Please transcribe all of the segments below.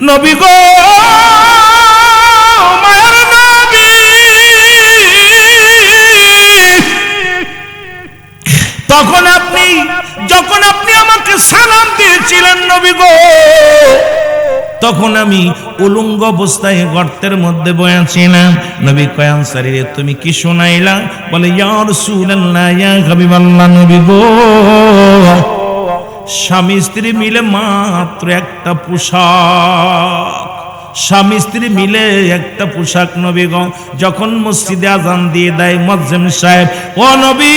নবী গো মায়ার নবী, যখন আপনি আমাকে সালাম দিয়েছিলেন নবী গো, তখন আমি উলঙ্গ অবস্থায় গর্তের মধ্যে বসেছিলাম। নবী কয় আনসারী রে তুমি কি শুনাইলা? বলে ইয়া রাসূলুল্লাহ ইয়া হাবিবাল্লাহ, নবী গো স্বামী স্ত্রী মিলে মাত্র একটা পোশাক, স্বামী স্ত্রী মিলে একটা পোশাক নবী গো। যখন মসজিদে আজান দিয়ে দেয় মুয়াজ্জিন সাহেব, ও নবী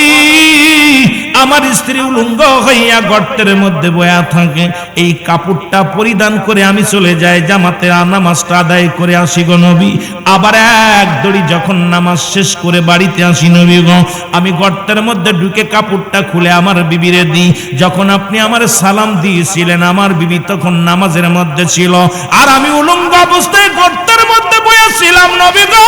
আমার স্ত্রী উলঙ্গ হইয়া গর্তের মধ্যে বয়া থাকে, এই কাপড়টা পরিধান করে আমি চলে যাই জামাতে নামাজটা আদায় করে আসি গো নবী। আবার এক দড়ি যখন নামাজ শেষ করে বাড়িতে আসি নবী গো, আমি গর্তের মধ্যে ঢুকে কাপড়টা খুলে আমার বিবিরে দিই। যখন আপনি আমার সালাম দিয়েছিলেন আমার বিবি তখন নামাজের মধ্যে ছিল, আর আমি উলঙ্গ অবস্থায় গর্তের মধ্যে বসেছিলাম নবী গো।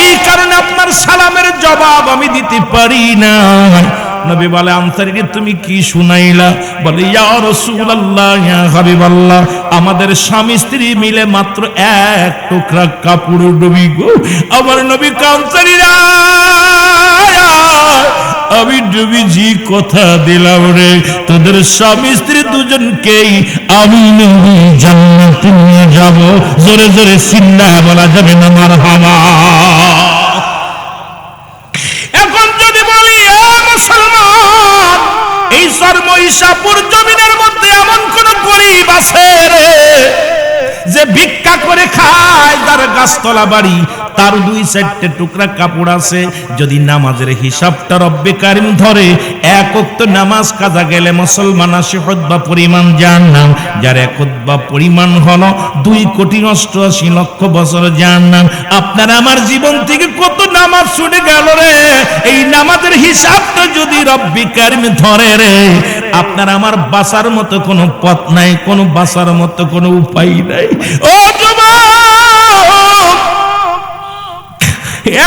এই কারণে আপনার সালামের জবাব আমি দিতে পারি না। নবী বলে আনসারী তুমি কি শুনাইলা? বলে ইয়া রাসূলুল্লাহ ইয়া হাবিবাল্লাহ আমাদের স্বামী স্ত্রী মিলে মাত্র এক টুকরা কাপড় নবী গো। আমার নবী আনসারীরা আমি নবীজি কথা দিলাম রে, তোদের স্বামী স্ত্রী দুজনকেই আমি নবী জান্নাতে নিয়ে যাব। জোরে জোরে সিল্লাহ বলা যাবে না মারহাবা। এখন যদি বলি মুসলমান, এই সর্বঈশাপুর জমিনের মধ্যে এমন কোন গরীব আছে রে যে ভিক্ষা করে খায়, যার গাছতলা বাড়ি, তার 2-4টে টুকরা কাপড় আছে? যদি নামাজের হিসাবটা রব্বে কারিম ধরে, এক ওয়াক্ত নামাজ কাজা গেলে মুসলমান আসে খুতবা পরিমাণ জাহান্নাম, যার এক খুতবা পরিমাণ হলো 2,88,00,000 বছর জাহান্নাম। আপনার আমার জীবন থেকে কত নামাজ ছুটে গেল রে, এই নামাজের হিসাবটা যদি রব্বে কারিম ধরে রে, আপনার আমার বাঁচার মতো কোনো পথ নাই, কোনো বাঁচার মতো কোনো উপায় নাই। ও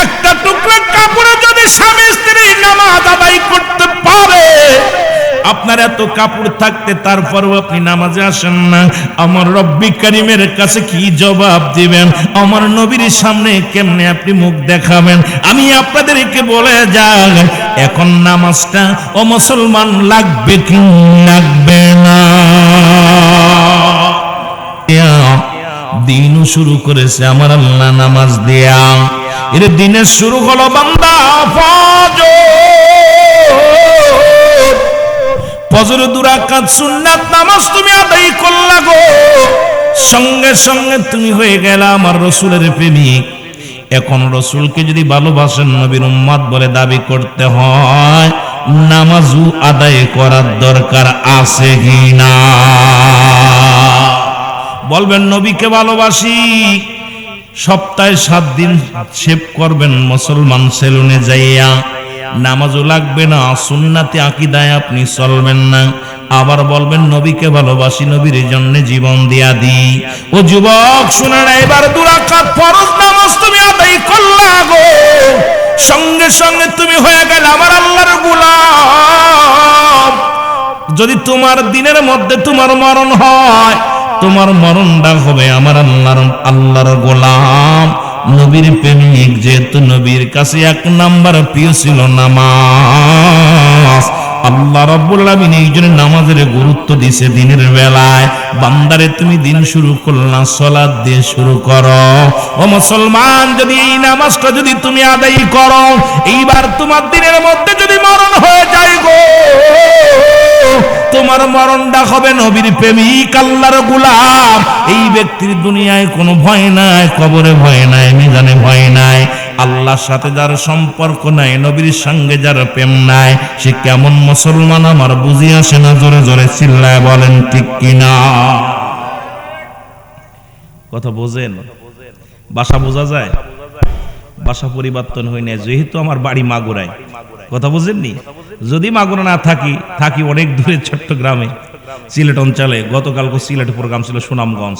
একটা টুকরা কাপড়ে যদি স্বামী স্ত্রী নামাজ আদায় করতে পারে, আপনার এত কাপড় থাকতে তারপরও আপনি নামাজে আসেন না, আমার রব্বি কারিমের কাছে কি জবাব দিবেন? আমার নবীর সামনে কেমনে আপনি মুখ দেখাবেন? আমি আপনাদেরকে বলে যাই, এখন নামাজটা ও মুসলমান লাগবে কি লাগবে না? দিনও শুরু করেছে আমার আল্লাহ নামাজ দেয়া। এর দিনের শুরু হলো বান্দা ফজর 2 রাকাত সুন্নাত নামাজ তুমি আদায় করলা গো, সঙ্গে সঙ্গে তুমি হয়ে গেলা আমার রাসূলের প্রেমিক। এখন রাসূলকে যদি ভালোবাসেন, নবীর উম্মত বলে দাবি করতে হয়, নামাজও আদায় করার দরকার আছে কি না? বলবেন নবীকে ভালোবাসি, সপ্তাহে 7 দিন শেভ করবেন মুসলমান সেলুনে যাইয়া, নামাজও লাগবে না, সুন্নাতে আকীদায় আপনি চলবেন না, আবার বলবেন নবীকে ভালোবাসি, নবীর জন্য জীবন দিয়া দিই। ও যুবক শুনে না, এবার 2 রাকাত ফরজ নামাজ তুমি আদায় করলা গো, সঙ্গে সঙ্গে তুমি হয়ে গেল আমার আল্লাহর গোলাম। যদি তোমার দিনের মধ্যে তোমার মরণ হয়, তোমার মরণটা হবে আমার আল্লাহর গোলাম, নবীর প্রেমিক। যেহেতু নবীর কাছে 1 নাম্বার প্রিয় ছিল নামাজ, আল্লাহ রাব্বুল আলামিন এই জন্য নামাজের গুরুত্ব দিয়েছে দিনের বেলায়। বান্দারে তুমি দিন শুরু করলা, সালাত দিয়ে শুরু করো। ও মুসলমান, যদি এই নামাজটা যদি তুমি আদায় করো, এইবার তোমার দিনের মধ্যে যদি মরণ হয়ে যায় গো, তোমার মরণটা হবে নবীর প্রেমিক, আল্লাহর গোলাম। এই ব্যক্তির দুনিয়ায় কোনো ভয় নাই, কবরে ভয় নাই, মিজানে ভয় নাই। আল্লাহর সাথে যার সম্পর্ক নাই, নবীর সঙ্গে যার প্রেম নাই, সে কেমন মুসলমান আমার বুঝি আসে না। জোরে জোরে চিল্লায় বলেন ঠিক কিনা? কথা বোঝেন? ভাষা বোঝা যায়? ভাষা পরিবর্তন হয় না, যেহেতু আমার বাড়ি মাগুরায়। কথা বুঝেননি? যদি মাগুরা না থাকি অনেক দূরে ছোট্ট গ্রামে, সিলেট অঞ্চলে। গতকালকে সিলেটে প্রোগ্রাম ছিল সুনামগঞ্জ।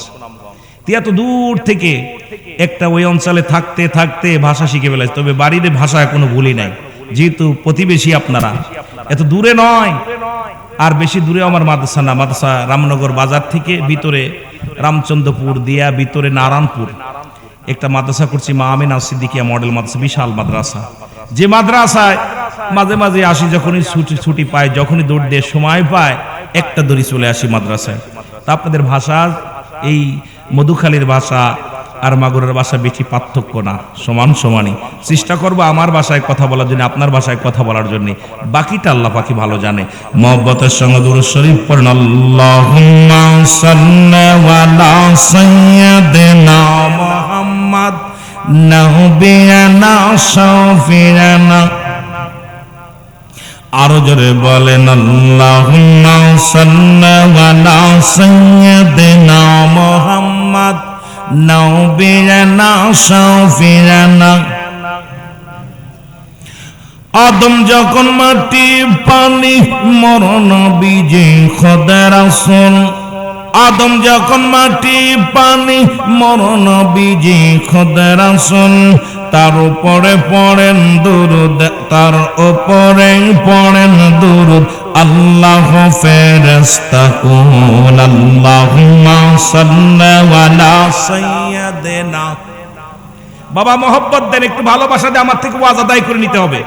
এত দূর থেকে একটা ওই অঞ্চলে থাকতে থাকতে ভাষা শিখে ফেলেছে। তবে বাড়ির ভাষা এখনো ভুলি নাই, যেহেতু প্রতিবেশী আপনারা, এত দূরে নয়। আর বেশি দূরে আমার মাদ্রাসা না, মাদ্রাসা রামনগর বাজার থেকে ভিতরে রামচন্দ্রপুর দিয়া ভিতরে নারায়ণপুর একটা মাদ্রাসা করছি, মা আমিনা সিদ্দিকিয়া মডেল মাদ্রাসা, বিশাল মাদ্রাসা। যে মাদ্রাসায় মাঝে মাঝে আসি, যখনই ছুটি পায়, যখনই দৌড় দিয়ে সময় পায়, একটা দড়ি চলে আসি মাদ্রাসায়। তা আপনাদের ভাষা, এই মধুখালীর ভাষা আর মাগুরের ভাষা বেশি পার্থক্য না, সমানই। চেষ্টা করবো আমার ভাষায় কথা বলার জন্য, আপনার ভাষায় কথা বলার জন্য, বাকিটা আল্লাহ পাকি ভালো জানে। মহব্বতের সঙ্গে দুরূদ শরীফ পড়েন। আল্লাহুম্মা সাল্লি আলা সাইয়্যিদিনা মুহাম্মদ নবিয়ানা শাফিয়ানা। আরো জোরে বলেন, আল্লাহুম্মা সাল্লি আলা সাইয়্যিদিনা মুহাম্মদ নবিয়ানা শাফিয়ানা। আদম যখন মাটি পানি মরণ বীজে খোদা রাসূল। আদম যখন মাটি পানি মরণ বীজে খোদা রাসূল। তার উপরে পড়েন দুরূদ, তার উপরে পড়েন দুরূদ আল্লাহ ফেরেশতাকুল। আল্লাহুম্মা সাল্লি আলা সাইয়্যিদিনা। বাবা মহব্বত দেন, একটু ভালোবাসা দিয়ে আমার থেকে ওয়াজ আদায় করে নিতে হবে।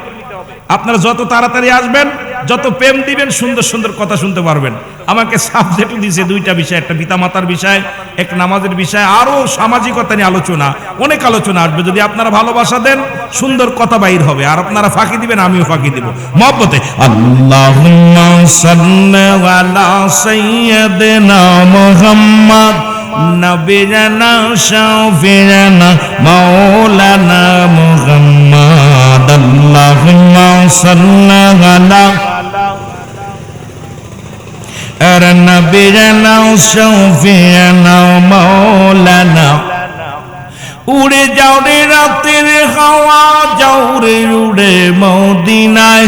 আপনারা যত তাড়াতাড়ি আসবেন, যত প্রেম দিবেন, সুন্দর সুন্দর কথা শুনতে পারবেন। আমাকে সাবজেক্ট দিয়েছে দুইটা বিষয়, একটা পিতামাতার বিষয়, এক নামাজের বিষয়, আরো সামাজিকতা নিয়ে আলোচনা, অনেক আলোচনা আসবে। যদি আপনারা ভালোবাসা দেন, সুন্দর কথা বাইর হবে, আর আপনারা ফাঁকি দিবেন, আমিও ফাঁকি দিব মহব্বতে। আল্লাহুম্মা সাল্লি আলা সাইয়্যিদিনা মুহাম্মদ নবিয়ানা শাফিয়ানা মাওলানা মুহাম্মদ। আল্লাহুম্মা সাল্লি আলা নবিয়ানা শাফিয়ানা মাওলানা। উড়ে যাও রে রাতের হাওয়া, যাও রে উড়ে মদিনায়।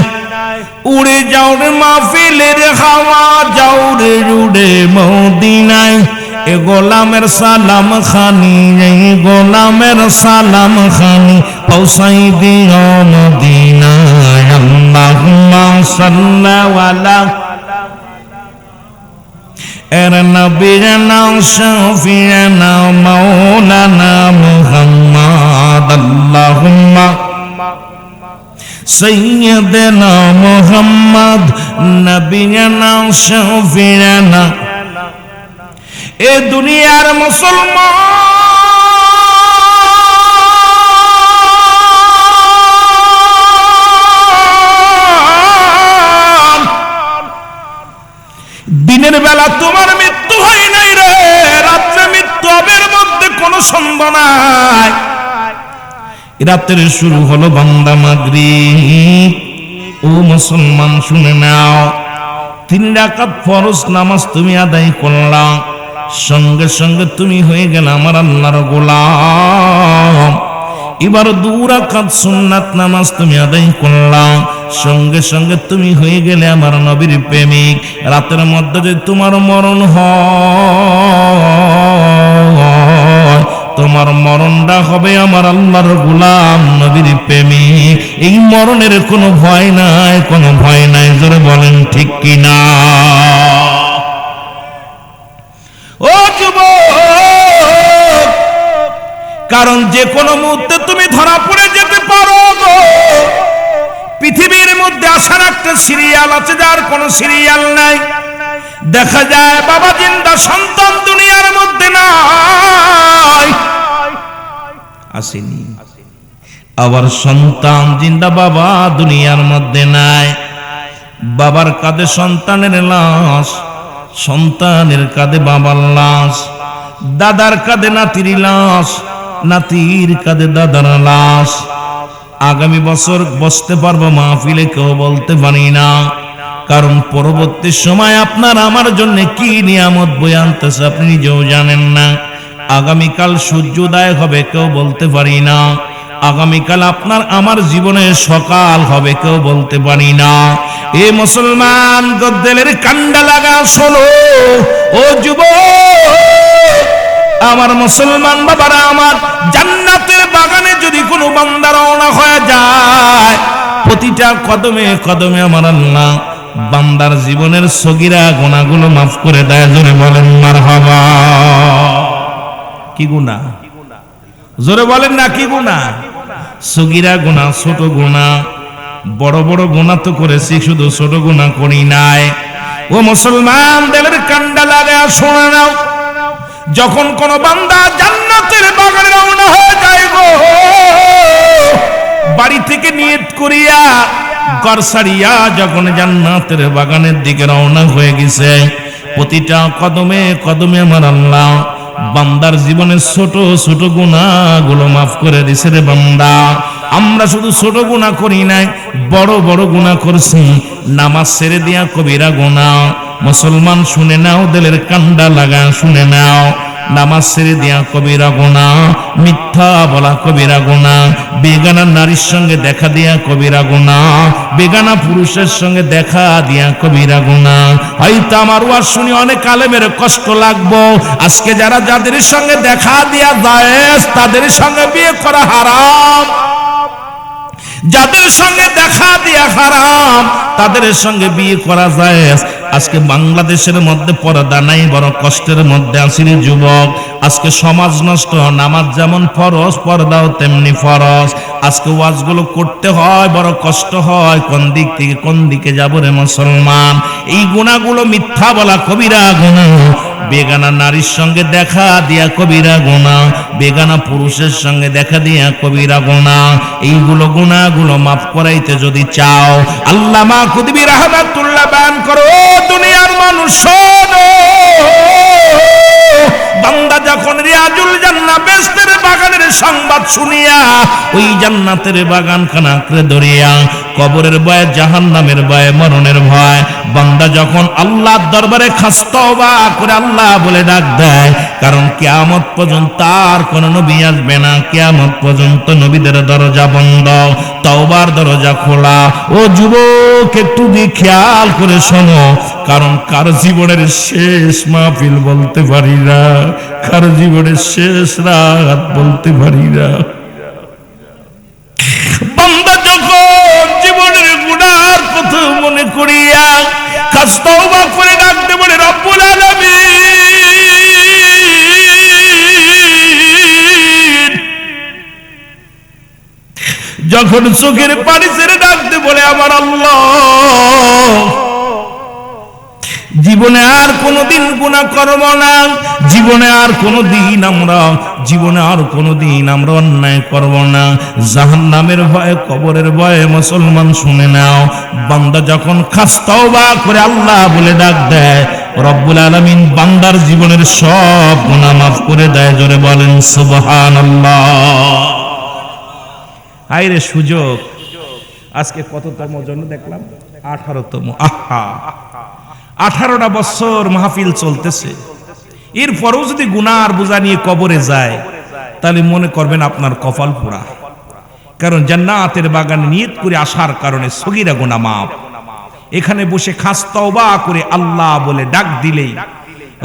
উড়ে যাও রে মাহফিলের হাওয়া, যাও রে উড়ে মদিনায়। এ গোলামের সালাম খানি, এই গোলামের সালাম খানি পৌঁছাই দিও মদিনায়। আল্লাহুম্মা সাল্লি আলা নবিয়ানা শাফিয়ানা মাওলানা মুহাম্মদ। আল্লাহুম্মা সাইয়্যিদিনা মুহাম্মদ নবিয়ানা শাফিয়ানা। এ দুনিয়ার মুসলমান, দিনের বেলা তোমার মৃত্যু হয় নাই রে, রাত্রে মৃত্যু হবে, এর মধ্যে কোনো সন্দেহ নাই। রাতের শুরু হলো বান্দা মাগরিব। ও মুসলমান শুনে নাও, 3 রাকাত ফরজ নামাজ তুমি আদায় করলা, সঙ্গে সঙ্গে তুমি হয়ে গেল আমার আল্লাহর গোলাম। এবার 2 রাকাত সুন্নাত নামাজ তুমি আদায় করলা, সঙ্গে সঙ্গে তুমি হয়ে গেলে আমার নবীর প্রেমিক। রাতের মধ্যে যদি তোমার মরণ হয়, তোমার মরণটা হবে আমার আল্লাহর গোলাম নবীর প্রেমিক। এই মরণের কোনো ভয় নাই, কোনো ভয় নাই। জোরে বলেন ঠিক কিনা? ও যুবক, কারণ যে কোনো মুহূর্তে তুমি ধরা পড়ে যেতে পারো গো। পৃথিবীর মধ্যে আসার একটা সিরিয়াল আছে, যার কোনো সিরিয়াল নাই। দেখা যায় বাবা জিন্দা, সন্তান দুনিয়ার মধ্যে নাই, আসেনি। আবার সন্তান জিন্দা, বাবা দুনিয়ার মধ্যে নাই। বাবার কাঁধে সন্তানের লাশ, সন্তানের কাঁধে বাবার লাশ, দাদার কাঁধে নাতির লাশ, নাতির কাঁধে দাদার লাশ। আগামী বছর বসতে পারবো মাহফিলে কেউ বলতে পারি না, কারণ পরবর্তী সময় আপনার আমার জন্য কি নিয়ামত বয়ে আনতেছে আপনি নিজেও জানেন না। আগামীকাল সূর্যোদয় হবে কেউ বলতে পারি না, আগামীকাল আপনার আমার জীবনে সকাল হবে কেউ বলতে পারি না। এ মুসলমান গদ্দেলের কান্ডা লাগা শোনো ও যুবক, আমার মুসলমান বাবারা, আমার জান্নাতের বাগানে যদি কোনো বান্দা রওনা হয়ে যায়, প্রতিটা কদমে কদমে আমার আল্লাহ বান্দার জীবনের সগীরা গুনাহগুলো মাফ করে দেয়। জোরে বলেন মারহাবা। কি গুনাহ? জোরে বলেন না কি গুনাহ? সগীরা গুনাহ, ছোট গুনাহ। বড় বড় গুনাহ তো করেছি, শুধু ছোট গুনাহ করি নাই। ও মুসলমান, দিলের কান্ডা লাগায় শোনা নাও, যখন কোন বান্দা জান্নাতের বাগানে রওনা হয়ে যায় গো, বাড়ি থেকে নিয়ত করিয়া ঘর ছাড়িয়া যখন জান্নাতের বাগানের দিকে রওনা হয়ে গেছে, প্রতিটা কদমে কদমে আমার আল্লাহ বান্দার জীবনের ছোট ছোট গুনাহগুলো মাফ করে দিছে রে বান্দা। আমরা শুধু ছোট গুনাহ করি নাই, বড় বড় গুনাহ করছি। নামাজ ছেড়ে দিয়া কবিরা গুনাহ। মুসলমান শুনে নাও, দিলের কান্ডা লাগা শুনে নাও। নামাজ ছেড়ে দিয়া কবিরা গুনাহ, মিথ্যা বলা কবিরা গুনাহ, বেগানা নারীর সঙ্গে দেখা দিয়া কবিরা গুনাহ, বেগানা পুরুষের সঙ্গে দেখা দিয়া কবিরা গুনাহ। হয়তো আমার ওয়াজ শুনে অনেক আলেমের কষ্ট লাগবো। আজকে যারা যাদের সঙ্গে দেখা দিয়া জায়েজ, তাদের সঙ্গে বিয়ে করা হারাম। যাদের সঙ্গে দেখা দিয়া হারাম, তাদের সঙ্গে বিয়ে করা জায়েজ। আজকে বাংলাদেশের মধ্যে পর্দা নাই, বড় কষ্টের মধ্যে আছি রে যুবক। আজকে সমাজ নষ্ট। নামাজ যেমন ফরজ, পর্দাও তেমনি ফরজ। আজকে ওয়াজগুলো করতে হয়, বড় কষ্ট হয়। কোন দিক থেকে কোন দিকে যাব রে মুসলমান? এই গুনাহগুলো মিথ্যা বলা কবিরা গুনাহ, বেগানা নারীর সঙ্গে দেখা দিয়া কবিরা গুনাহ, বেগানা পুরুষের সঙ্গে দেখা দিয়া কবিরা গুনাহ। এইগুলো গুনাহগুলো মাফ করাইতে যদি চাও, আল্লামা কুতুবী রাহমাতুল্লাহ বয়ান করো, দুনিয়ার মানুষ শোনো, বান্দা যখন রিয়াজুল জান্নাহ বেহেশতের বাগানের সংবাদ শুনিয়া ওই জান্নাতের বাগানখানা আঁকড়ে ধরিয়া কবরের ভয়ে, জাহান্নামের ভয়ে, মরণের ভয়, বান্দা যখন আল্লাহর দরবারে খাস তওবা করে আল্লাহ বলে ডাক দেয়, কারণ কিয়ামত পর্যন্ত আর কোন নবী আসবে না। কিয়ামত পর্যন্ত নবীদের দরজা বন্ধ, তওবার দরজা খোলা। ও যুবক, একটু খেয়াল করে শোনো, কারণ কার জীবনের শেষ মাহফিল বলতে পারি না, কার জীবনের শেষ রাত বলতে পারি না। বান্দা যখন জীবনের গুনার কথা মনে করিয়া খাস তওবা করে ডাকতে বলে, রব্বুল আলামিন, যখন চোখের পানি ছেড়ে ডাকতে বলে, আমার আল্লাহ, জীবনে আর কোনদিন গুনাহ করব না, জীবনে আর কোনদিন আমরা অন্যায় করব না। জাহান্নামের ভয়ে, কবরের ভয়ে মুসলমান শুনে নাও, বান্দা যখন খাস তওবা করে আল্লাহ বলে ডাক দেয়, রব্বুল আলামিন বান্দার জীবনের সব গুনাহ মাফ করে দেয়। জোরে বলেন সুবহানাল্লাহ। হায়রে সুযোগ! আজকে কততম জন দেখলাম? 18তম। আহা, 18টা বছর মাহফিল চলতেছে। এরপরেও যদি গুনার বোঝা নিয়ে কবরে যায়, তাহলে মনে করবেন আপনার কপাল পোড়া। কারণ জান্নাতের বাগানে নিয়ত করে আসার কারণে সগীরা গুনাহ মাফ। এখানে বসে খাস তওবা করে আল্লাহ বলে ডাক দিলেই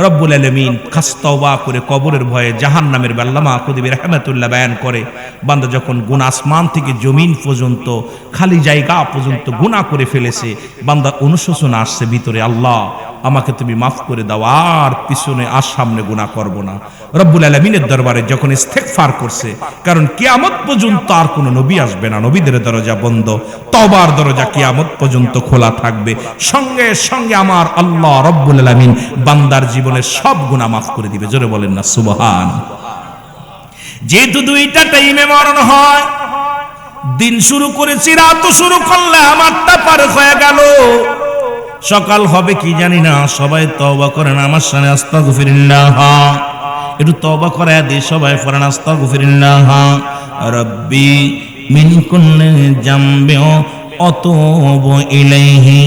রব্বুল আলামিন খাস তওবা করে কবরের ভয়ে, জাহান্নামের ভয়ে, আল্লামা কুতুবী রাহমাতুল্লাহ বয়ান করে, বান্দা যখন গুনাহ আসমান থেকে জমিন পর্যন্ত, খালি জায়গা পর্যন্ত গুনাহ করে ফেলেছে, বান্দা অনুশোচনা আসছে ভিতরে, আল্লাহ আমাকে তুমি মাফ করে দাও, আর পিছনে আর সামনে গুনাহ করব না। রব্বুল আলামিনের দরবারে যখন ইস্তেগফার করছে, কারণ কিয়ামত পর্যন্ত আর কোনো নবী আসবে না, নবীদের দরজা বন্ধ, তওবার দরজা কিয়ামত পর্যন্ত খোলা থাকবে। সঙ্গে সঙ্গে আমার আল্লাহ রব্বুল আলামিন বান্দার জীবনের সব গুনাহ মাফ করে দিবে। জোরে বলেন না সুবহান। যেহেতু দুইটা টাইমে মরণ হয়, দিন শুরু করেছি, রাত শুরু করলে আমারটা পার হয়ে গেল, সকাল হবে কি জানি না। সবাই তওবা করেন আমার সামনে, আস্তাগফিরুল্লাহ। একটু তওবা করে দিয়ে সবাই পড়েন আস্তাগফিরুল্লাহ। রব্বি মিন কুল্লি জামবিন আতুবু ইলাইহি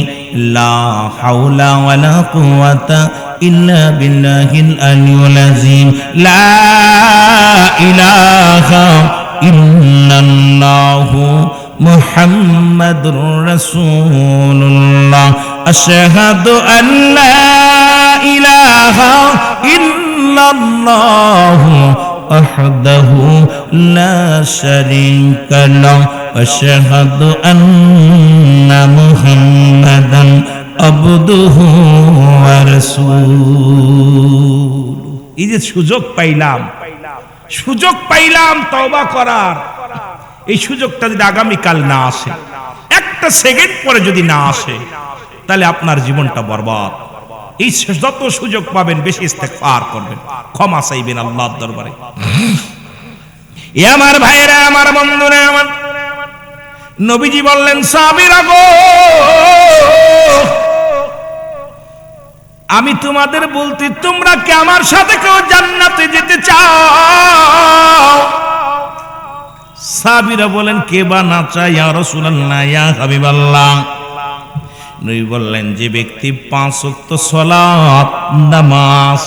লা হাওলা ওয়ালা কুওয়াতা ইল্লা বিল্লাহিল আলিয়্যিল আযীম। লা ইলাহা ইল্লাল্লাহু মুহাম্মাদুর রাসূলুল্লাহ। আশহাদু আল্লা ইলাহা ইল্লাল্লাহু ওয়াহদাহু লা শারীকা লাহু ওয়া আশহাদু আন্না মুহাম্মাদান আবদুহু ওয়া রাসূলুহু। এই যে সুযোগ পাইলাম তওবা করার, এই সুযোগটা যদি আগামীকাল না আসে, একটা সেকেন্ড পরে যদি না আসে, তাহলে আপনার জীবনটা বরবাদ। এই যত সুযোগ পাবেন বেশি ইস্তেগফার করবেন, ক্ষমা চাইবেন আল্লাহর দরবারে। এ আমার ভাইরা, আমার বন্ধুরা, আমার নবীজি বললেন, সাহাবীরা গো, আমি তোমাদের বলতে, তোমরা কি আমার সাথে কেউ জান্নাতে যেতে চাও? সাহাবীরা বলেন, কে বা না চায় ইয়া রাসূলুল্লাহ, ইয়া হাবিবাল্লাহ। নবী বললেন, যে ব্যক্তি 5 ওয়াক্ত সালাত নামাজ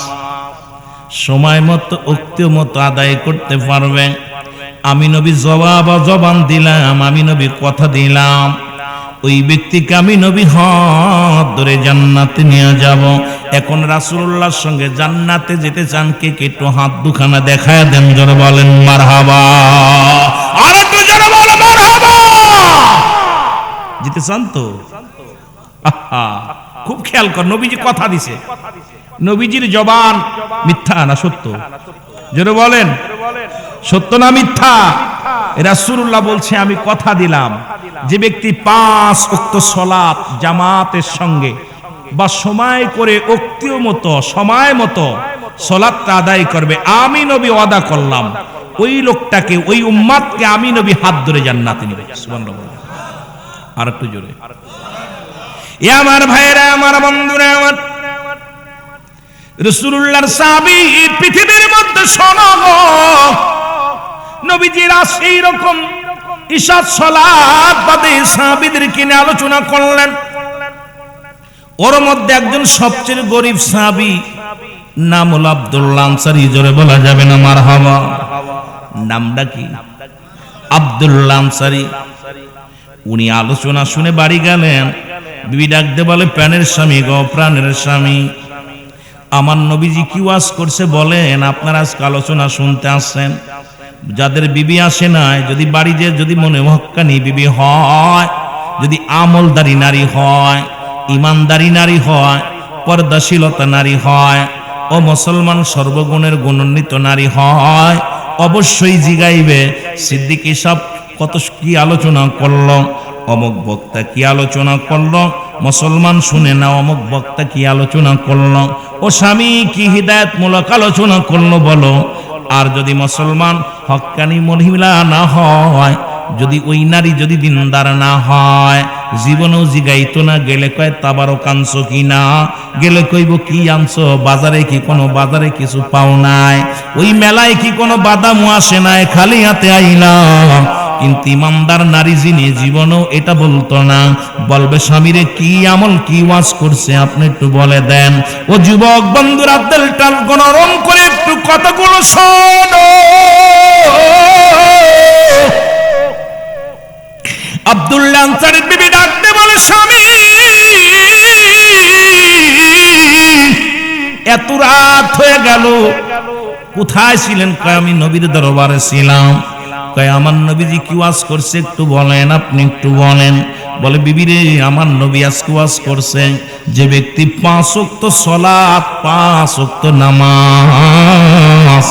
সময় মতো ওক্ত মতো আদায় করতে পারবে, আমি নবী জবান দিলাম, আমি নবী কথা দিলাম, ওই ব্যক্তিকে আমি নবী হাত ধরে জান্নাতে নিয়ে যাব। এখন রাসূলুল্লাহর সঙ্গে জান্নাতে যেতে চান কে কে? একটু হাত দুখানা দেখায় দেন, জোরে বলেন মারহাবা। আর একটু জোরে বলেন মারহাবা। যেতে চান তো? খুব খেয়াল কর, নবীজি কথা দিছে, নবীজির জবান মিথ্যা না সত্য? জোরে বলেন, সত্য না মিথ্যা? রাসূলুল্লাহ বলছে, আমি কথা দিলাম, যে ব্যক্তি 5 ওয়াক্ত সালাত জামাতের সঙ্গে বা সময় করে ওক্তীয় মতো সময় মতো সালাতটা আদায় করবে, আমি নবী ওয়াদা করলাম, ওই লোকটাকে, ওই উম্মতকে আমি নবী হাত ধরে জান্নাতে নিব। সুবহানাল্লাহ। আর একটু জোরে। এ আমার ভাইরা, আমার বন্ধুরা, আমার রাসূলুল্লাহর সাহাবী পৃথিবীর মধ্যে শোনো, নবীজির সেই রকম ইশা সালাত বাদে সাহাবীদেরকে নিয়ে আলোচনা করলেন। ওর মধ্যে একজন সবচেয়ে গরিব সাহাবী, নাম হলো আব্দুল্লাহ আনসারী। জোরে বলা যাবে না মারহাবা? নামটা কি? আব্দুল্লাহ আনসারী। উনি আলোচনা শুনে বাড়ি গেলেন, বিবি ডাকতে বলে, প্রাণের স্বামী গো, প্রাণের স্বামী, আমার নবীজি কি ওয়াজ করছে বলেন, আপনারা আজকে আলোচনা শুনতে আসছেন। যাদের বিবি আসে নাই, যদি বাড়িতে যদি মনে হক্কানি বিবি হয়, যদি আমলদারি নারী হয়, ইমানদারি নারী হয়, পর্দাশীলতা নারী হয়, ও মুসলমান সর্বগুণের গুণান্বিত নারী হয়, অবশ্যই জিগাইবে সিদ্দিক সাহেব কত কি আলোচনা করলো, অমুক বক্তা কি আলোচনা করলো, মুসলমান শুনে না অমুক বক্তা কি আলোচনা করলো, ও স্বামী কি হিদায়াতমূলক আলোচনা করলো বলো। আর যদি মুসলমান হক্কানি মহিলা না হয়, যদি ওই নারী যদি দিনদার না হয়, জীবনেও জিগাইতো না, গেলে কয় তাবারক আনছো কি না, গেলে কইব কি আনছো, বাজারে কি কোনো বাজারে কিছু পাও নাই, ওই মেলায় কি কোনো বাদাম আসে নাই, খালি হাতে আইলাম। কিন্তু ইমানদার নারী যিনি জীবনেও এটা বলতো না, বলবে স্বামীরে কি আমল কি ওয়াজ করছে আপনি একটু বলে দেন। ও যুবক বন্ধুরা, দিলটা গরম করে একটু কথাগুলো শোনো। আব্দুল্লাহ আনসারীর বিবি ডাকতে বলে, স্বামী এত রাত হয়ে গেল, কোথায় ছিলেন? কয় আমি নবীর দরবারে ছিলাম। কয় আমার নবীজি কি ওয়াজ করছে একটু বলেন, আপনি একটু বলেন। বলে, বিবি রে, আমার নবী আজকে ওয়াজ করছে, যে ব্যক্তি 5 ওয়াক্ত সালাত 5 ওয়াক্ত নামাজ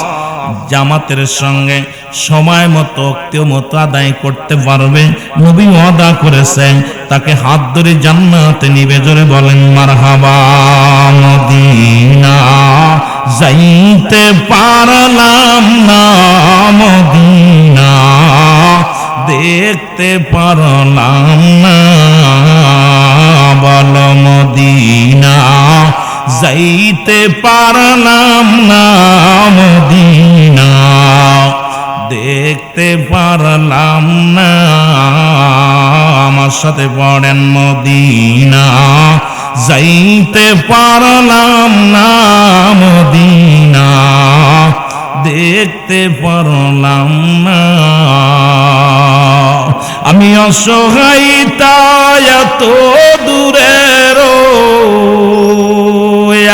জামাতের সঙ্গে সময় মতো ওক্তীয় মতো আদায় করতে পারবে, নবী ওয়াদা করেছেন তাকে হাত ধরে জান্নাতে নিবে। জোরে বলেন মারহাবা। মদিনা যাইতে পারলাম না, মদিনা দেখতে পারলাম না, বল মদিনা যাইতে পারলাম না, মদিনা দেখতে পারলাম না। আমার সাথে পড়েন, মদিনা যাইতে পারলাম না, মদিনা দেখতে পারলাম না। আমি অসহায় তাই এত দূরের,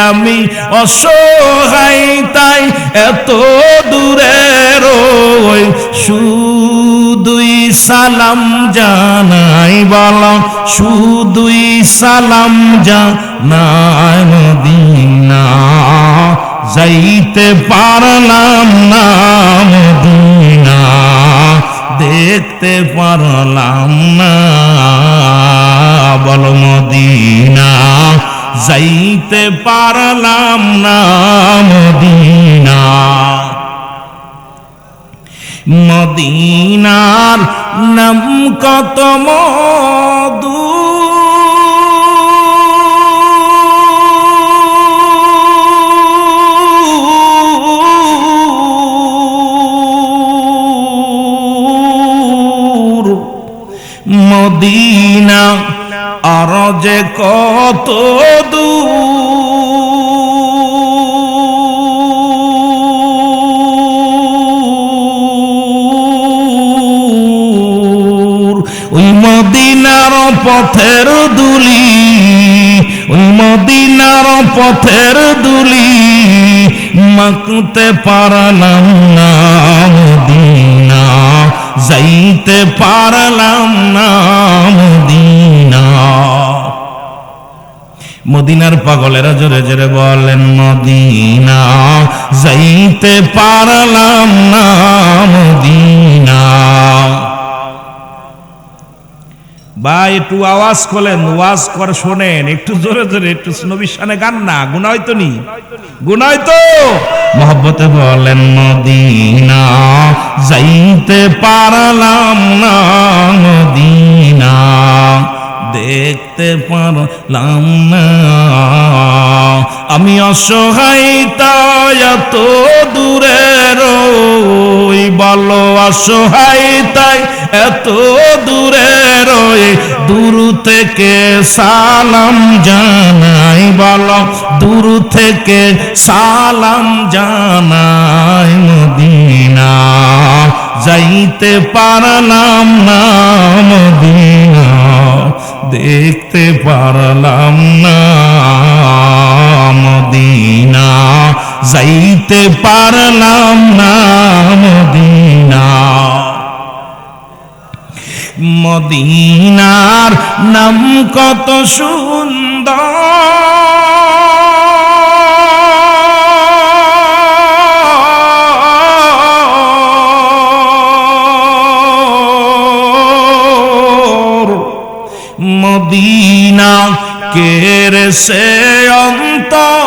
আমি অসহায় তাই এত দূরের, শুধুই সালাম জানাই, বল শুধুই সালাম জানাই মদিনা যাইতে পারলাম না মদিনা দেখতে পারলাম না বল মদিনা যাইতে পারলাম না মদিনা মদিনার নাম কত মধু মদিনা আর যে কত দূর ওই মদিনার পথের দুলি ওই মদিনার পথের দুলি মাখতে পারলাম না মদিনা যাইতে পারলাম না মদিনা মদিনার পাগলেরা জোরে জোরে বলেন মদিনা যাইতে পারলাম না মদিনা ভাই একটু আওয়াজ খোলেন ওয়াজ করে শোনেন একটু জোরে জোরে একটু নবীর শানে গান না গুনাহ হয়তো নি গুনাহ হয়তো মহব্বতে বলেন মদিনা যাইতে পারলাম না মদিনা দেখতে পারলাম না আমি অসহায় তাই এত দূরে রই বলো অসহায় তাই এত দূরে রই দূর থেকে সালাম জানাই বলো দূর থেকে সালাম জানাই মদিনা যাইতে পারলাম না মদিনা দেখতে পারলাম না মদিনা যাইতে পারলাম না মদিনা মদিনার নাম কত সুন্দর মদিনা কেরে সে অন্তর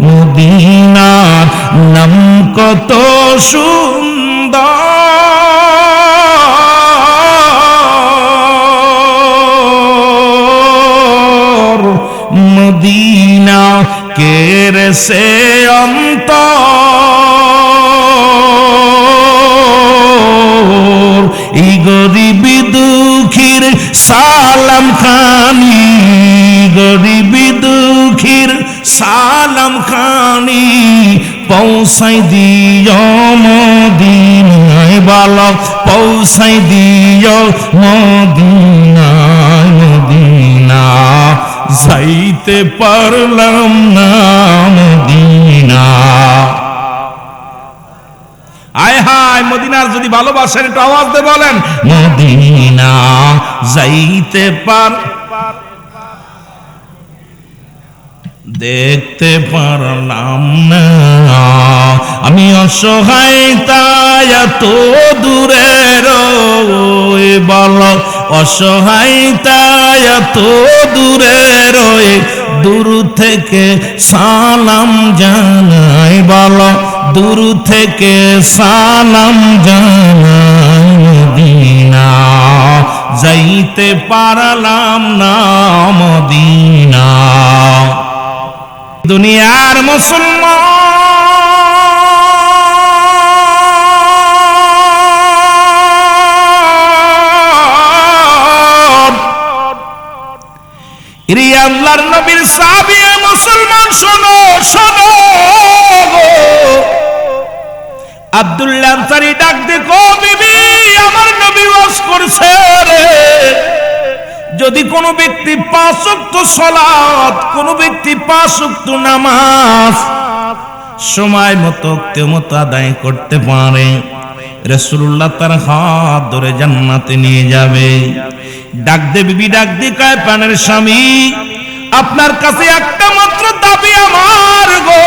মদিনার নাম কত সুন্দর মদিনা কেরে সে অন্তর এই গরিবি দুঃখীর সালাম খানি গরিবি দুঃখীর সালাম খানি পৌঁছাই দিও মদিনায় বালক পৌঁছাই দিও মদিনায় মদিনা যাইতে পারলাম না মদিনা আয় হায় মদিনার যদি ভালোবাসেন একটু আওয়াজ দিয়ে বলেন মদিনা যাইতে পার দেখতে পারলাম না আমি অসহায় তাই এত দূরে রই বলো অসহায় তাই এত দূরে রই দূর থেকে সালাম জানাই বলো দূর থেকে সালাম জানাই মদিনা যাইতে পারলাম না মদিনা দুনিয়ার মুসলমান আল্লাহর নবীর সাহাবী মুসলমান শোনো শোনো আব্দুল্লাহ আনসারী ডাক দেখো বিবি আমার নবী ওয়াজ করছে রে যদি কোনো ব্যক্তি 5 ওয়াক্ত সালাত কোনো ব্যক্তি 5 ওয়াক্ত নামাজ সময় মতো মতো আদায় করতে পারে, রাসূলুল্লাহ তার হাত ধরে জান্নাতে নিয়ে যাবে। ডাক দে বিবি, ডাক দি কয় প্রাণের স্বামী, আপনার কাছে একটা মাত্র দাবি আমার গো।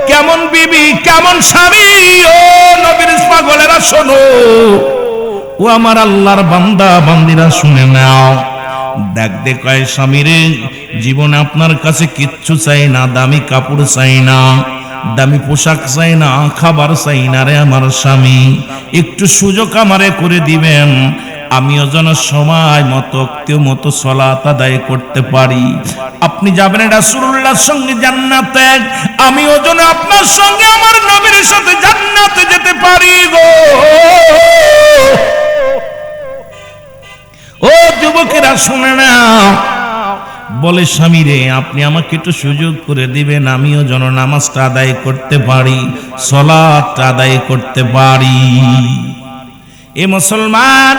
কেমন বিবি, কেমন স্বামী, ও নবীর পাগলেরা শোনো, ও আমার আল্লাহর বান্দা বান্দিরা শুনে নাও। ডাক দে কয় স্বামী রে, জীবনে আপনার কাছে কিচ্ছু চাই না, দামি কাপড় চাই না, দামি পোশাক চাই না, খাবার চাই না রে আমার স্বামী, একটু সুযোগ আমারে করে দিবেন, আমিও যেন সময় মতো সালাত আদায় করতে পারি। আপনি যাবেন রাসূলুল্লাহর সঙ্গে জান্নাতে, আমিও যেন আপনার সঙ্গে আমার নবীর সাথে জান্নাতে যেতে পারি গো। ও যুবকেরা শুনে না, বলে স্বামী রে, আপনি আমাকে একটু সুযোগ করে দিবেন, আমিও যেন নামাজটা আদায় করতে পারি, সালাতটা আদায় করতে পারি। এ মুসলমান,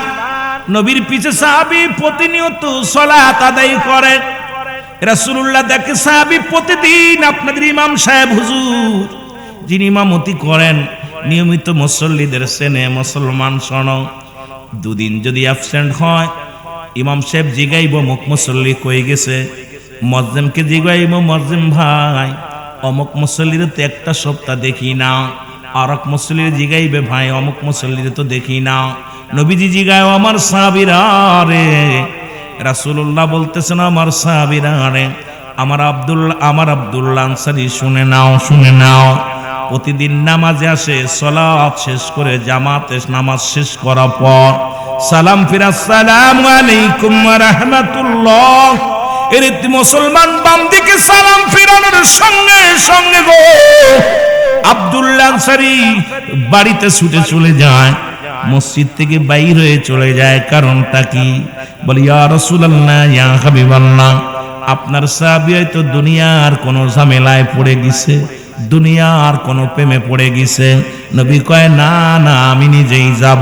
নবীর পিছে সাহাবী প্রতিনিয়ত সালাত আদায় করে। রাসূলুল্লাহ দেখে সাহাবী প্রতিদিন আপনাদের ইমাম সাহেব হুজুর যিনি ইমামতি করেন নিয়মিত মুসল্লিদের চেনে। মুসলমান শোনো, দুদিন যদি অ্যাবসেন্ট হয়, ইমাম সাহেব জিগাইব মুখ মুসল্লি কই গেছে, মুয়াজ্জিমকে জিগাইব মুয়াজ্জিম ভাই অমুক মুসল্লির তো একটা সপ্তাহ দেখি না, আর এক মুসল্লির জিগাইবে ভাই অমুক মুসল্লির তো দেখি না। নবীজি জিগায় আমার সাহাবীরা রে, রাসূলুল্লাহ বলতেছেন আমার সাহাবীরা রে, আমার আব্দুল্লাহ আনসারী শুনে নাও, শুনে নাও, প্রতিদিন নামাজে আসে, সালাত শেষ করে জামাতে নামাজ শেষ করার পর সালাম ফিরা, আসসালামু আলাইকুম ওয়া রাহমাতুল্লাহ, এর মুসলমান বাম দিকে সালাম ফিরানোর সঙ্গে সঙ্গে গো আব্দুল্লাহ আনসারী বাড়িতে ছুটে চলে যায়, মসজিদ থেকে বাইর হয়ে চলে যায়। কারণটা কি? বলি ইয়া রাসূলুল্লাহ, ইয়া হাবিবাল্লাহ, আপনার সাহাবী হয়তো দুনিয়ার কোনো ঝামেলায় পড়ে গেছে, দুনিয়ার কোনো প্রেমে পড়ে গেছে। নবী কয় না না, আমি নিজেই যাব।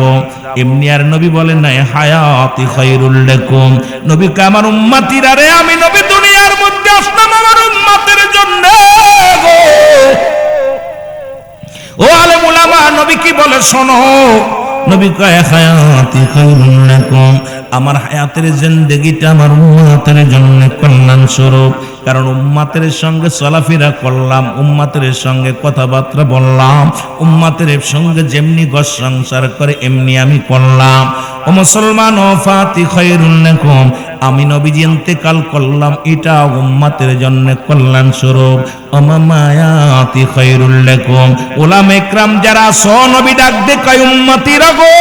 এমনি আর নবী বলেন না হায়াতি খায়রুল লাকুম, নবী কয় আমার উম্মতিরা রে, আমি নবী দুনিয়ার মধ্যে আসলাম আমার উম্মতের জন্য গো। ও আলেম উলামা, নবী কি বলে শোনো, নবী কয় হায়াতি খায়রুল লাকুম, আমার হায়াতের জিন্দেগিটা আমার উম্মতের জন্য কল্যাণ স্বরূপ। কারণ উম্মতের সঙ্গে চলাফেরা করলাম, উম্মতের সঙ্গে কথাবার্তা বললাম, উম্মতের সঙ্গে যেমনি ঘর সংসার করে এমনি আমি করলাম। ও মুসলমান, ও ফাতি খায়রুল লাকুম, আমি নবীজি ইন্তেকাল করলাম, এটা উম্মতের জন্য কল্যাণ স্বরূপ। মায়াতি খায়রুল লাকুম, উলামা ইকরাম যারা সো নবী ডাক দে কয় উম্মতিরা গো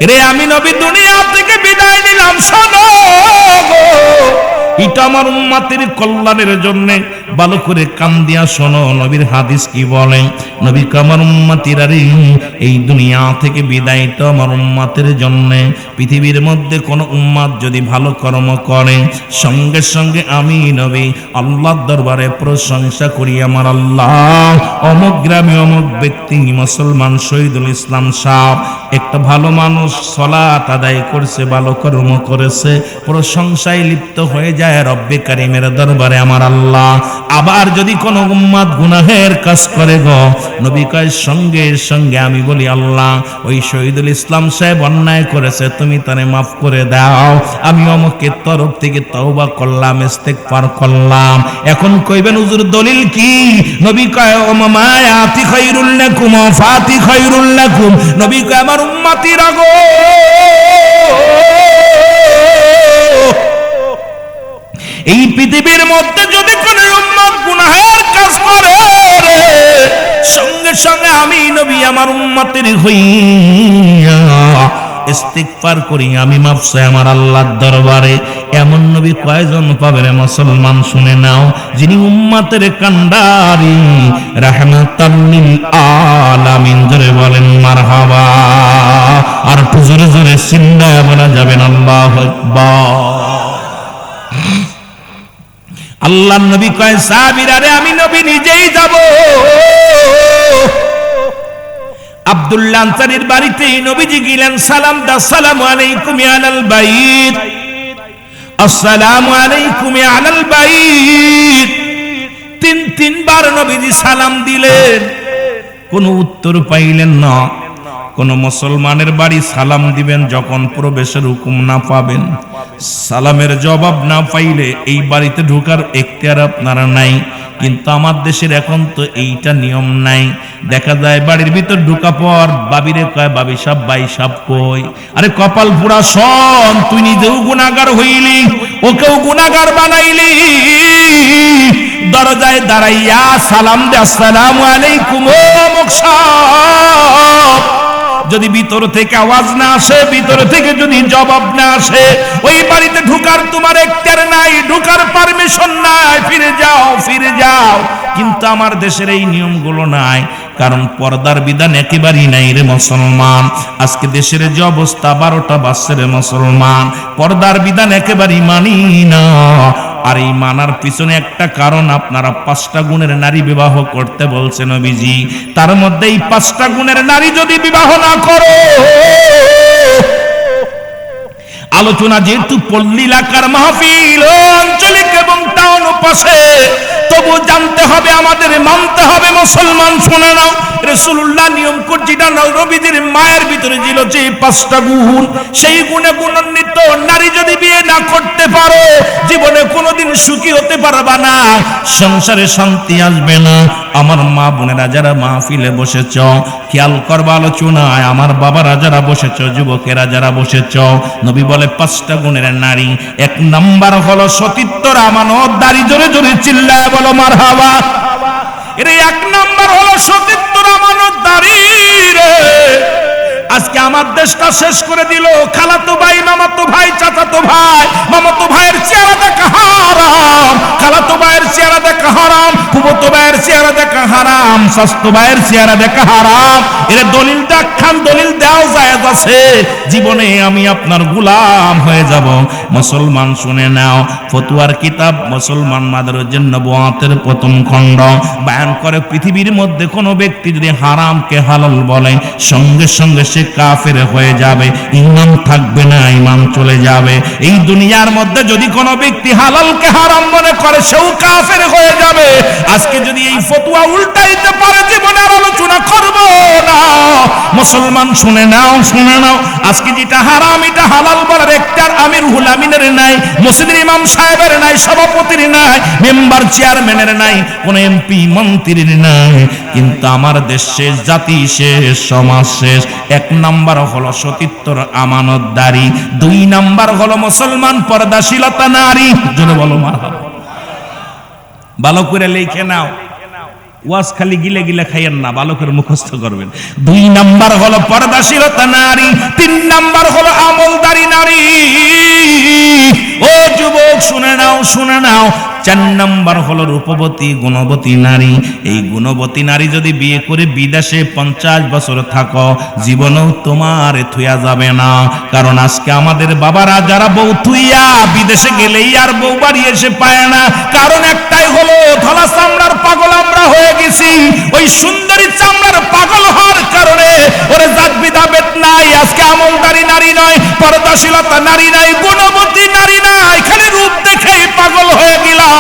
রে, আমি নবী দুনিয়া থেকে বিদায় নিলাম, শোনো গো, এটা আমার উম্মতের কল্যাণের জন্য। ভালো করে কান দিয়া শোনো, নবীর হাদিস কি বলে। নবী আমার উম্মতিরা রে, এই দুনিয়া থেকে বিদায় তো আমার উম্মতের জন্য। পৃথিবীর মধ্যে কোন উম্মত যদি ভালো কর্ম করে, সঙ্গে সঙ্গে আমি নবী আল্লাহর দরবারে প্রশংসা করি, আমার আল্লাহ অমুক গ্রামে অমুক ব্যক্তি মুসলমান শহীদুল ইসলাম সাহেব একটা ভালো মানুষ, সালাত আদায় করছে, ভালো কর্ম করেছে, প্রশংসায় লিপ্ত হয়ে যায় রব্বে কারিমের দরবারে আমার আল্লাহ। আবার যদি কোন উম্মত গুনাহের কাজ করে গো, নবী কয় সঙ্গে সঙ্গে আমি বলি আল্লাহ ওই শহীদুল ইসলাম সাহেব অন্যায় করেছে, তুমি তারে মাফ করে দাও, আমি অমুকের তরফ থেকে তওবা করলাম, ইস্তেগফার করলাম। এখন কইবেন হুজুর দলিল কি? নবী কয় ও মায়াতি খায়রুল লাকুম ওয়া ফাতি খায়রুল লাকুম, নবী কয় আমার উম্মতিরা গো, এই পৃথিবীর মধ্যে যদি কোন উম্মত গুনাহের কাজ করে রে, সঙ্গে সঙ্গে আমি নবী আমার উম্মতের হইয়া ইস্তিগফার করি, আমি মাফ চাই আমার আল্লাহর দরবারে। এমন নবী কয়জন পাবে রে মুসলমান? শুনে নাও, যিনি উম্মতের কান্ডারি, রাহমাতাল লিল আলামিন। জোরে বলেন মারহাবা, আর জোরে জোরে সিল্লায়া বলা যাবেন আল্লাহু আকবার। আল্লাহর নবী কয় সাহাবীরা রে, আমি নবী নিজেই যাব। আব্দুল্লাহ আনসারীর বাড়িতে নবীজি গেলেন, সালাম দা, আসসালামু আলাইকুম ইয়া আহলাল বাইত। আসসালামু আলাইকুম আলাল বাইত। তিনবার নবীজি সালাম দিলেন, কোনো উত্তর পাইলেন না। কোন মুসলমানের বাড়ি সালাম দিবেন যখন প্রবেশের হুকুম না পাবেন, সালামের জবাব না পাইলে এই বাড়িতে ঢোকার এখতিয়ার আপনারা নাই। কিন্তু আমার দেশের এখন তো এইটা নিয়ম নাই। দেখা যায় বাড়ির ভিতর ঢোকা পর বাবিরে কয় বাবি সাহেব ভাই সাহেব কই। আরে কপাল পুরা শোন, তুই নিজেও গুনাহগার হইলি, ওকেও গুনাহগার বানাইলি। দরজায় দাঁড়াইয়া সালাম দে, আসসালামু আলাইকুম ও অমুক সাহেব। যদি ভিতর থেকে আওয়াজ না আসে, ভিতর থেকে যদি জবাব না আসে, ওই বাড়িতে ঢোকার তোমার এখতিয়ার নাই, ঢোকার পারমিশন নাই, ফিরে যাও, ফিরে যাও। কিন্তু আমার দেশের এই নিয়মগুলো নাই, কারণ পর্দার বিধান একেবারেই নাই রে মুসলমান। আজকে দেশের যে অবস্থা, 12টা বাজছে রে মুসলমান, পর্দার বিধান একেবারেই মানি না। আর এই মানার পিছনে একটা কারণ, আপনারা 5টা গুণের নারী বিবাহ করতে বলছেন নবীজি। তার মধ্যে এই 5টা গুণের নারী যদি বিবাহ না করো, আলোচনা যেহেতু পল্লী এলাকার মাহফিল, আঞ্চলিক এবং টাউন পাশে, তবু জানতে হবে, আমাদের মানতে হবে। মুসলমান শুনে নাও, রাসূলুল্লাহ নিয়ম করছিটা নবীজির মায়ের ভিতরে ছিল যে 5টা গুণ, সেই গুণে গুণান্বিত নারী যদি বিয়ে না করতে পারো, জীবনে কোনোদিন সুখী হতে পারবা না, সংসারে শান্তি আসবে না। আমার মা বোনেরা যারা মাহফিলে বসেছ, খেয়াল করবা আলোচনায়, আমার বাবারা যারা বসেছ, যুবকেরা যারা বসেছ, নবী বলে 5টা গুণের নারী। 1 নাম্বার হলো সতীত্বর আমানত দারি। জোরে জোরে চিল্লায় বলো মারহাবা। এর 1 নাম্বার হলো সতীত্বর আমানত দারি রে। আজকে আমার দেশটা শেষ করে দিল। খালাতো ভাই, মামাতো ভাই, চাচাতো ভাই, মামাতো ভাইয়ের চেহারা দেখা হারাম, খালাতো ভাইয়ের চেহারা দেখা হারাম, ফুফাতো ভাইয়ের চেহারা দেখা হারাম, শাস্তো ভাইয়ের চেহারা দেখা হারাম। এর দলিল দেখান, দলিল দেওয়া জায়েজ আছে। জীবনে আমি আপনার গোলাম হয়ে যাব। মুসলমান শুনে নাও, ফতুয়ার কিতাব মুসলমান মাদারুজ্জান নবুয়াতের 1ম খণ্ড বয়ান করে, পৃথিবীর মধ্যে কোনো ব্যক্তি যদি হারামকে হালাল বলে, সঙ্গে সঙ্গে সে কাফের হয়ে যাবে, ঈমান থাকবে না, ঈমান চলে যাবে। এই দুনিয়ার মধ্যে যদি কোনো ব্যক্তি হালালকে হারাম মনে করে, সেও কাফের হয়ে যাবে। আজকে যদি এই ফতোয়া উল্টাইতে পারে, জীবনে আর আলোচনা করব না। মুসলমান শুনে নাও, শুনে নাও, আজকে যেটা হারাম এটা হালাল বলার এখতিয়ার আমির রুহুল আমিনের নাই, মসজিদের ইমাম সাহেবের নাই, সভাপতির নাই, মেম্বার চেয়ারম্যানের নাই, কোন এমপি মন্ত্রীর নাই। কিন্তু আমার দেশ শেষ, জাতি শেষ, সমাজ শেষ। 1 নাম্বার হলো সতীত্বর আমানতদারি, 2 নাম্বার হলো মুসলমান পর্দাশীলতা নারী। জোরে বলো মারহাবা। ভালো করে লিখে নাও, ওয়াজ খালি গিলে গিলে খাইয়েন না, ভালো করে মুখস্থ করবেন। 2 নাম্বার হলো পর্দাশীলতা নারী, 3 নাম্বার হলো আমলদারি নারী। ও যুবক শুনে নাও, শুনে নাও, 4 নাম্বার হলো রূপবতী গুণবতী নারী। এই গুণবতী নারী যদি বিয়ে করে বিদেশে 50 বছর থাকো, জীবনেও তোমার থুয়া যাবে না। কারণ আজকে আমাদের বাবারা যারা বউ থুইয়া বিদেশে গেলেই আর বউ বাড়ি এসে পায় না, কারণ একটাই হলো, ধলা চামড়ার পাগল আমরা হয়ে গেছি। ওই সুন্দরী চামড়ার পাগল হওয়ার কারণে ওরে জাত বিধাভেদ নাই। আজকে আমলদারি নারী নয়, পর্দাশীলতা নারী নাই, গুণবতী নারী নাই, খালি রূপ দেখেই পাগল হয়ে গেলাম।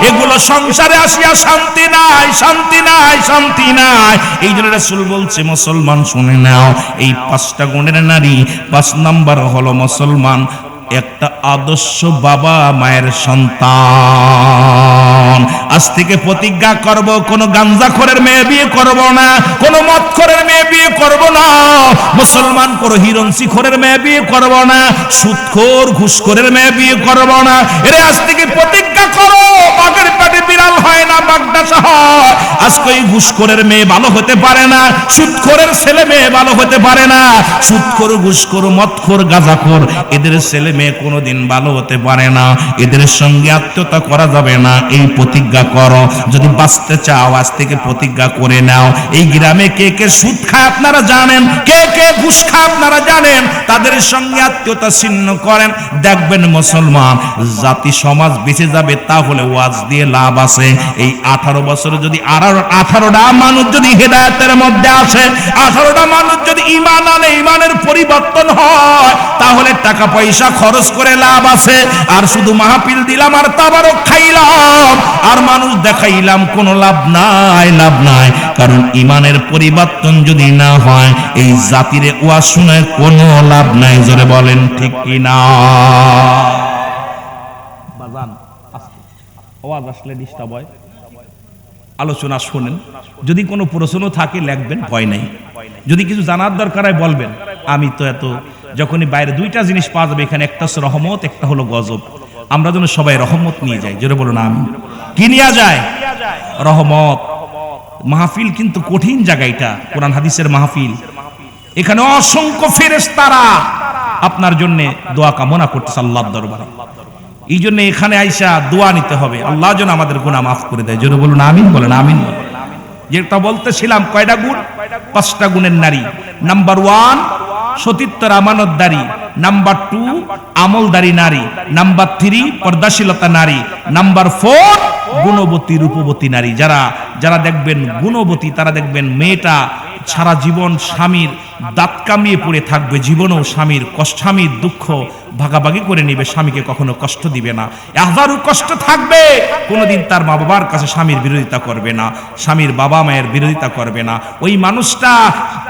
এগুলো সংসারে আসিয়া শান্তি নাই, শান্তি নাই, শান্তি নাই। এই জন্য রাসূল বলছে, মুসলমান শুনে নাও, এই 5টা গুণের নারী। 5 নাম্বার হলো মুসলমান একটা আদর্শ বাবা মায়ের সন্তান। আজ থেকে প্রতিজ্ঞা করব, কোন গাঞ্জাখোরের মেয়ে বিয়ে করব না, কোন মদখোরের মেয়ে বিয়ে করব না, মুসলমান কোন হিরণসিখোরের মেয়ে বিয়ে করব না, সুদখোর ঘুষখোরের মেয়ে বিয়ে করব না। এর আজ থেকে প্রতিজ্ঞা করো, বাঘের পেটে বিড়াল হয় না, বাগদাসা হয়। আজকে এই ঘুষখোরের মেয়ে ভালো হতে পারে না, সুদখোরের ছেলে মেয়ে ভালো হতে পারে না। সুদখোর, ঘুষখোর, মদখোর, গাঁজাখোর, এদের ছেলে মেয়ে কোনোদিন ভালো হতে পারে না। এদের সঙ্গে আত্মীয়তা করা যাবে না। এই প্রতিজ্ঞা করো, যদি বাঁচতে চাও আজ থেকে প্রতিজ্ঞা করে নাও। এই গ্রামে কে কে সুদ খায় আপনারা জানেন, কে কে ঘুষ খায় আপনারা জানেন, তাদের সঙ্গে আত্মীয়তা ছিন্ন করেন। দেখবেন মুসলমান জাতি সমাজ বেঁচে যাবে। তাহলে ওয়াজ দিয়ে লাভ আছে। এই 18 বছর যদি 18টা মানুষ যদি হেদায়েতের মধ্যে আসে, 18টা মানুষ যদি ঈমান আনে, ঈমানের পরিবর্তন হয়, তাহলে টাকা পয়সা খরচ করে লাভ আছে? আর শুধু মাহফিল দিলাম আর তাবারক খাইলাম আর মানুষ দেখাইলাম, কোনো লাভ নাই, লাভ নাই। কারণ ইমানের পরিবর্তন যদি না হয় এই জাতিরে ওয়াজ শুনে কোনো লাভ নাই। জোরে বলেন ঠিক কি না? বাজান আওয়াজ আসলে ডিস্টার্ব হয়, আলোচনা শোনেন। যদি কোনো প্রশ্ন থাকে লিখবেন, ভয় নাই। যদি কিছু জানার দরকার হয় বলবেন। আমি তো এত যখনই বাইরে দুইটা জিনিস পাওয়া যাবে এখানে, একটা হচ্ছে রহমত, একটা হলো গজব। আমরা যেন সবাই রহমত নিয়ে যাই। জোরে বলুন আমি। কি নিয়ে যায়? রহমত। মাহফিল কিন্তু কঠিন জায়গা, এটা কোরআন হাদিসের মাহফিল। এখানে অসংখ্য ফেরেশতারা আপনার জন্য দোয়া কামনা করতেছে আল্লাহর দরবারে। এই জন্য এখানে আইসা দোয়া নিতে হবে, আল্লাহ যেন আমাদের গুনাহ মাফ করে দেয়। জোরে বলুন আমিন, বলেন আমিন। যেটা বলতেছিলাম, কয়টা গুণ? 5টা গুণের নারী। নাম্বার 1 সতীত্বের আমানতদারী, নাম্বার 2 আমলদারী নারী, নাম্বার 3 পর্দাশীলতা নারী, নাম্বার 4 গুণবতী রূপবতী নারী। যারা যারা দেখবেন গুণবতী, তারা দেখবেন মেয়েটা সারা জীবন স্বামীর দাঁত কামিয়ে পড়ে থাকবে, জীবনেও স্বামীর দুঃখ ভাগাভাগি করে নিবে, স্বামীকে কখনো কষ্ট দিবে না। হাজারো কষ্ট থাকবে, কোনোদিন তার মা বাবার কাছে স্বামীর বিরোধিতা করবে না, স্বামীর বাবা মায়ের বিরোধিতা করবে না। ওই মানুষটা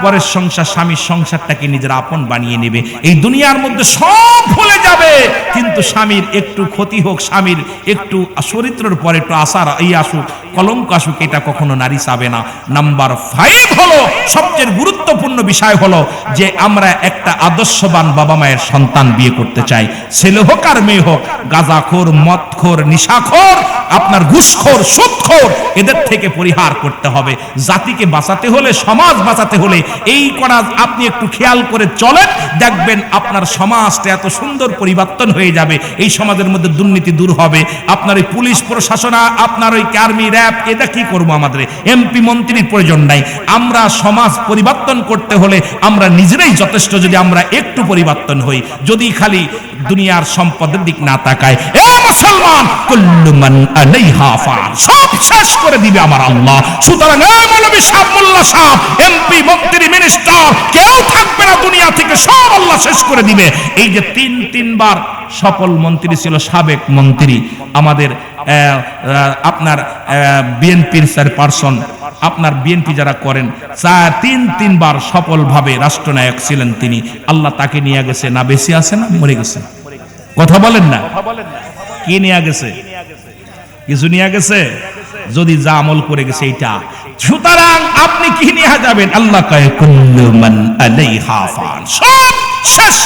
পরের সংসার, স্বামীর সংসারটাকে নিজের আপন বানিয়ে নেবে। এই দুনিয়ার মধ্যে সব ভুলে যাবে, কিন্তু স্বামীর একটু ক্ষতি হোক, স্বামীর একটু চরিত্রের পর একটু আশার আসুক, কলঙ্ক আসুক, এটা কখনো নারী চাবে না। নাম্বার 5 হলো সবচেয়ে গুরুত্বপূর্ণ বিষয় হলো যে আমরা একটা আদর্শবান বাবা মায়ের সন্তান বিয়ে করতে চাই। ছেলে হোক আর মেয়ে হোক, গাঁজাখোর, মদখোর, নিশাখোর, আপনার ঘুষখোর, সুদখোর, এদের থেকে পরিহার করতে হবে। জাতিকে বাঁচাতে হলে, সমাজ বাঁচাতে হলে এই করা আপনি একটু খেয়াল করে চলেন, দেখবেন আপনার সমাজটা এত সুন্দর পরিবর্তন হয়ে যাবে। এই সমাজের মধ্যে দুর্নীতি দূর হবে। আপনার ওই পুলিশ প্রশাসন, আপনার ওই আর্মি, র্যাব, এটা কি করবো? আমাদের এমপি মন্ত্রীর প্রয়োজন নাই। আমরা সমাজ পরিবর্তন করতে হলে আমরা নিজেরাই যথেষ্ট, যদি আমরা একটু পরিবর্তন হই, যদি খালি দুনিয়ার সম্পদের দিক না তাকায়। এ মুসলমান, কুল্লু মান আলাইহা ফান, সব শেষ করে দিবে আমার আল্লাহ। সুতরাং এ মৌলভী সাহেব, মোল্লা সাহেব, এমপি, মন্ত্রী, মিনিস্টার, কেউ থাকবে না দুনিয়া থেকে, সব আল্লাহ শেষ করে দিবে। এই যে তিনবার সফল মন্ত্রী ছিল, সাবেক মন্ত্রী আমাদের আপনার বিএনপির চেয়ারপারসন, আপনার বিএনপি যারা করেন, তিনবার সফলভাবে রাষ্ট্রনায়ক ছিলেন তিনি। আল্লাহ তাকে নিয়ে গেছে, না বেঁচে আছে না মরে গেছে? কথা বলেন না। কি নিয়ে গেছে? কিছু নিয়ে গেছে? যদি যা আমল করে গেছে এইটা। সুতরাং আপনি কি নিয়ে যাবেন? আল্লাহ কয় কুল্লু মান আলাইহা ফান, সব শেষ।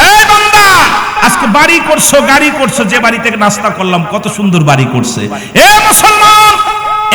এই বান্দা, আজকে বাড়ি করছো, গাড়ি করছো, যে বাড়ি থেকে নাস্তা করলাম, কত সুন্দর বাড়ি করছে। এ মুসলমান,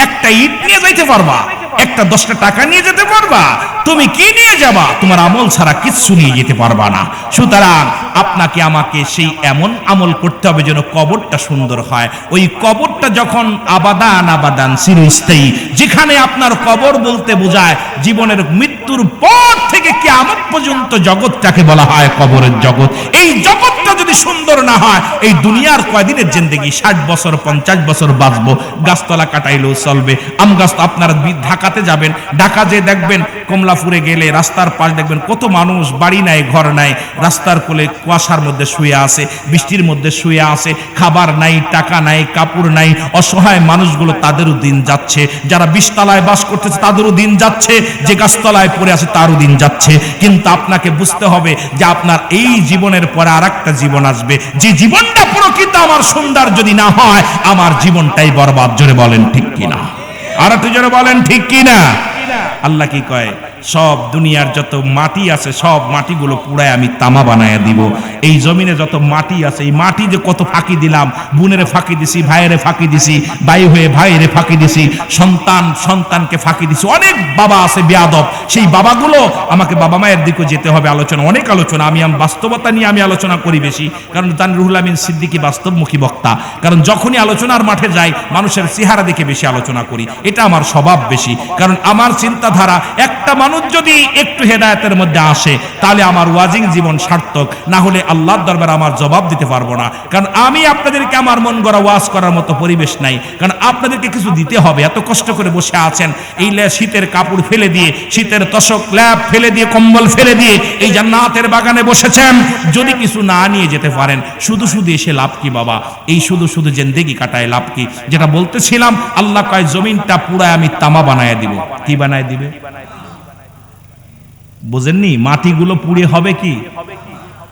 একটা ইট নিয়ে যাইতে পারবা? একটা 10টা টাকা নিয়ে যেতে পারবা? তুমি কি নিয়ে যাবা? তোমার আমল ছাড়া কিচ্ছু নিয়ে যেতে পারবা না। সুতরাং আপনাকে আমাকে সেই এমন আমল করতে হবে যেন কবরটা সুন্দর হয়। ওই কবরটা যখন আবাদান চিরস্থায়ী, যেখানে আপনার কবর বলতে বোঝায় জীবনের মৃত্যুর পর থেকে কিয়ামত পর্যন্ত জগৎটাকে বলা হয় কবরের জগৎ। এই জগৎটা যদি সুন্দর না হয়, এই দুনিয়ার কয়দিনের জিন্দেগি, 60 বছর 50 বছর বাঁচবো, গাছতলা কাটাইলেও চলবে। আম গাছ, আপনারা ঢাকাতে যাবেন, ঢাকা যে দেখবেন কমলাপুরে গেলে রাস্তার পাশ দেখবেন কত মানুষ, বাড়ি নাই, ঘর নাই, রাস্তার কোলে কুয়াশার মধ্যে শুয়ে আছে, বৃষ্টির মধ্যে শুয়ে আছে, খাবার নাই, টাকা নাই, কাপড় নাই, অসহায় মানুষগুলো, তাদেরও দিন যাচ্ছে। যারা 20 তলায় বাস করতেছে তাদেরও দিন যাচ্ছে, যে গাছতলায় পড়ে আছে তারও দিন যাচ্ছে। কিন্তু আপনাকে বুঝতে হবে যে আপনার এই জীবনের পরে আরেকটা জীবন আসবে, যে জীবনটা প্রকৃত আমার সুন্দর যদি না হয়, আমার জীবনটাই বরবাদ। জোরে বলেন ঠিক কিনা? আর একটু জোরে বলেন ঠিক কিনা? আল্লাহ কি কয়? সব দুনিয়ার যত মাটি আছে, সব মাটিগুলো পুরায় আমি তামা বানায়া দিব। এই জমিনে যত মাটি আছে, এই মাটি যে কত ফাঁকি দিলাম, বোনেরে ফাঁকি দিছি, ভাইয়েরে ফাঁকি দিছি, ভাই হয়ে ভাইয়েরে ফাঁকি দিছি, সন্তানকে ফাঁকি দিছি। অনেক বাবা আছে বেয়াদব, সেই বাবাগুলো আমাকে বাবা মায়ের দিকে যেতে হবে। আলোচনা, অনেক আলোচনা, আমি বাস্তবতা নিয়ে আমি আলোচনা করি বেশি, কারণ রুহুল আমিন সিদ্দিকী বাস্তবমুখী বক্তা। কারণ যখনই আলোচনার মাঠে যাই, মানুষের চেহারা দেখে বেশি আলোচনা করি, এটা আমার স্বভাব বেশি। কারণ আমার চিন্তাধারা, একটা মানুষ মানুষ যদি একটু হেদায়েতের মধ্যে আসে তাহলে আমার ওয়াজিং জীবন সার্থক, না হলে আল্লাহর দরবারে আমার জবাব দিতে পারবো না। কারণ আমি আপনাদেরকে আমার মন গড়া ওয়াজ করার মতো পরিবেশ নাই, কারণ আপনাদেরকে কিছু দিতে হবে। এত কষ্ট করে বসে আছেন, এই শীতের কাপড় ফেলে দিয়ে, শীতের তোশক ল্যাপ ফেলে দিয়ে, কম্বল ফেলে দিয়ে এই জান্নাতের বাগানে বসেছেন। যদি কিছু না নিয়ে যেতে পারেন, শুধু শুধু এসে লাভ কি বাবা? এই শুধু শুধু জিন্দেগি কাটায় লাভ কি? যেটা বলতেছিলাম, আল্লাহ কয় জমিনটা পুরায় আমি তামা বানায় দিব। কি বানায় দিবে বুঝেননি? মাটিগুলো পুড়ে হবে কি?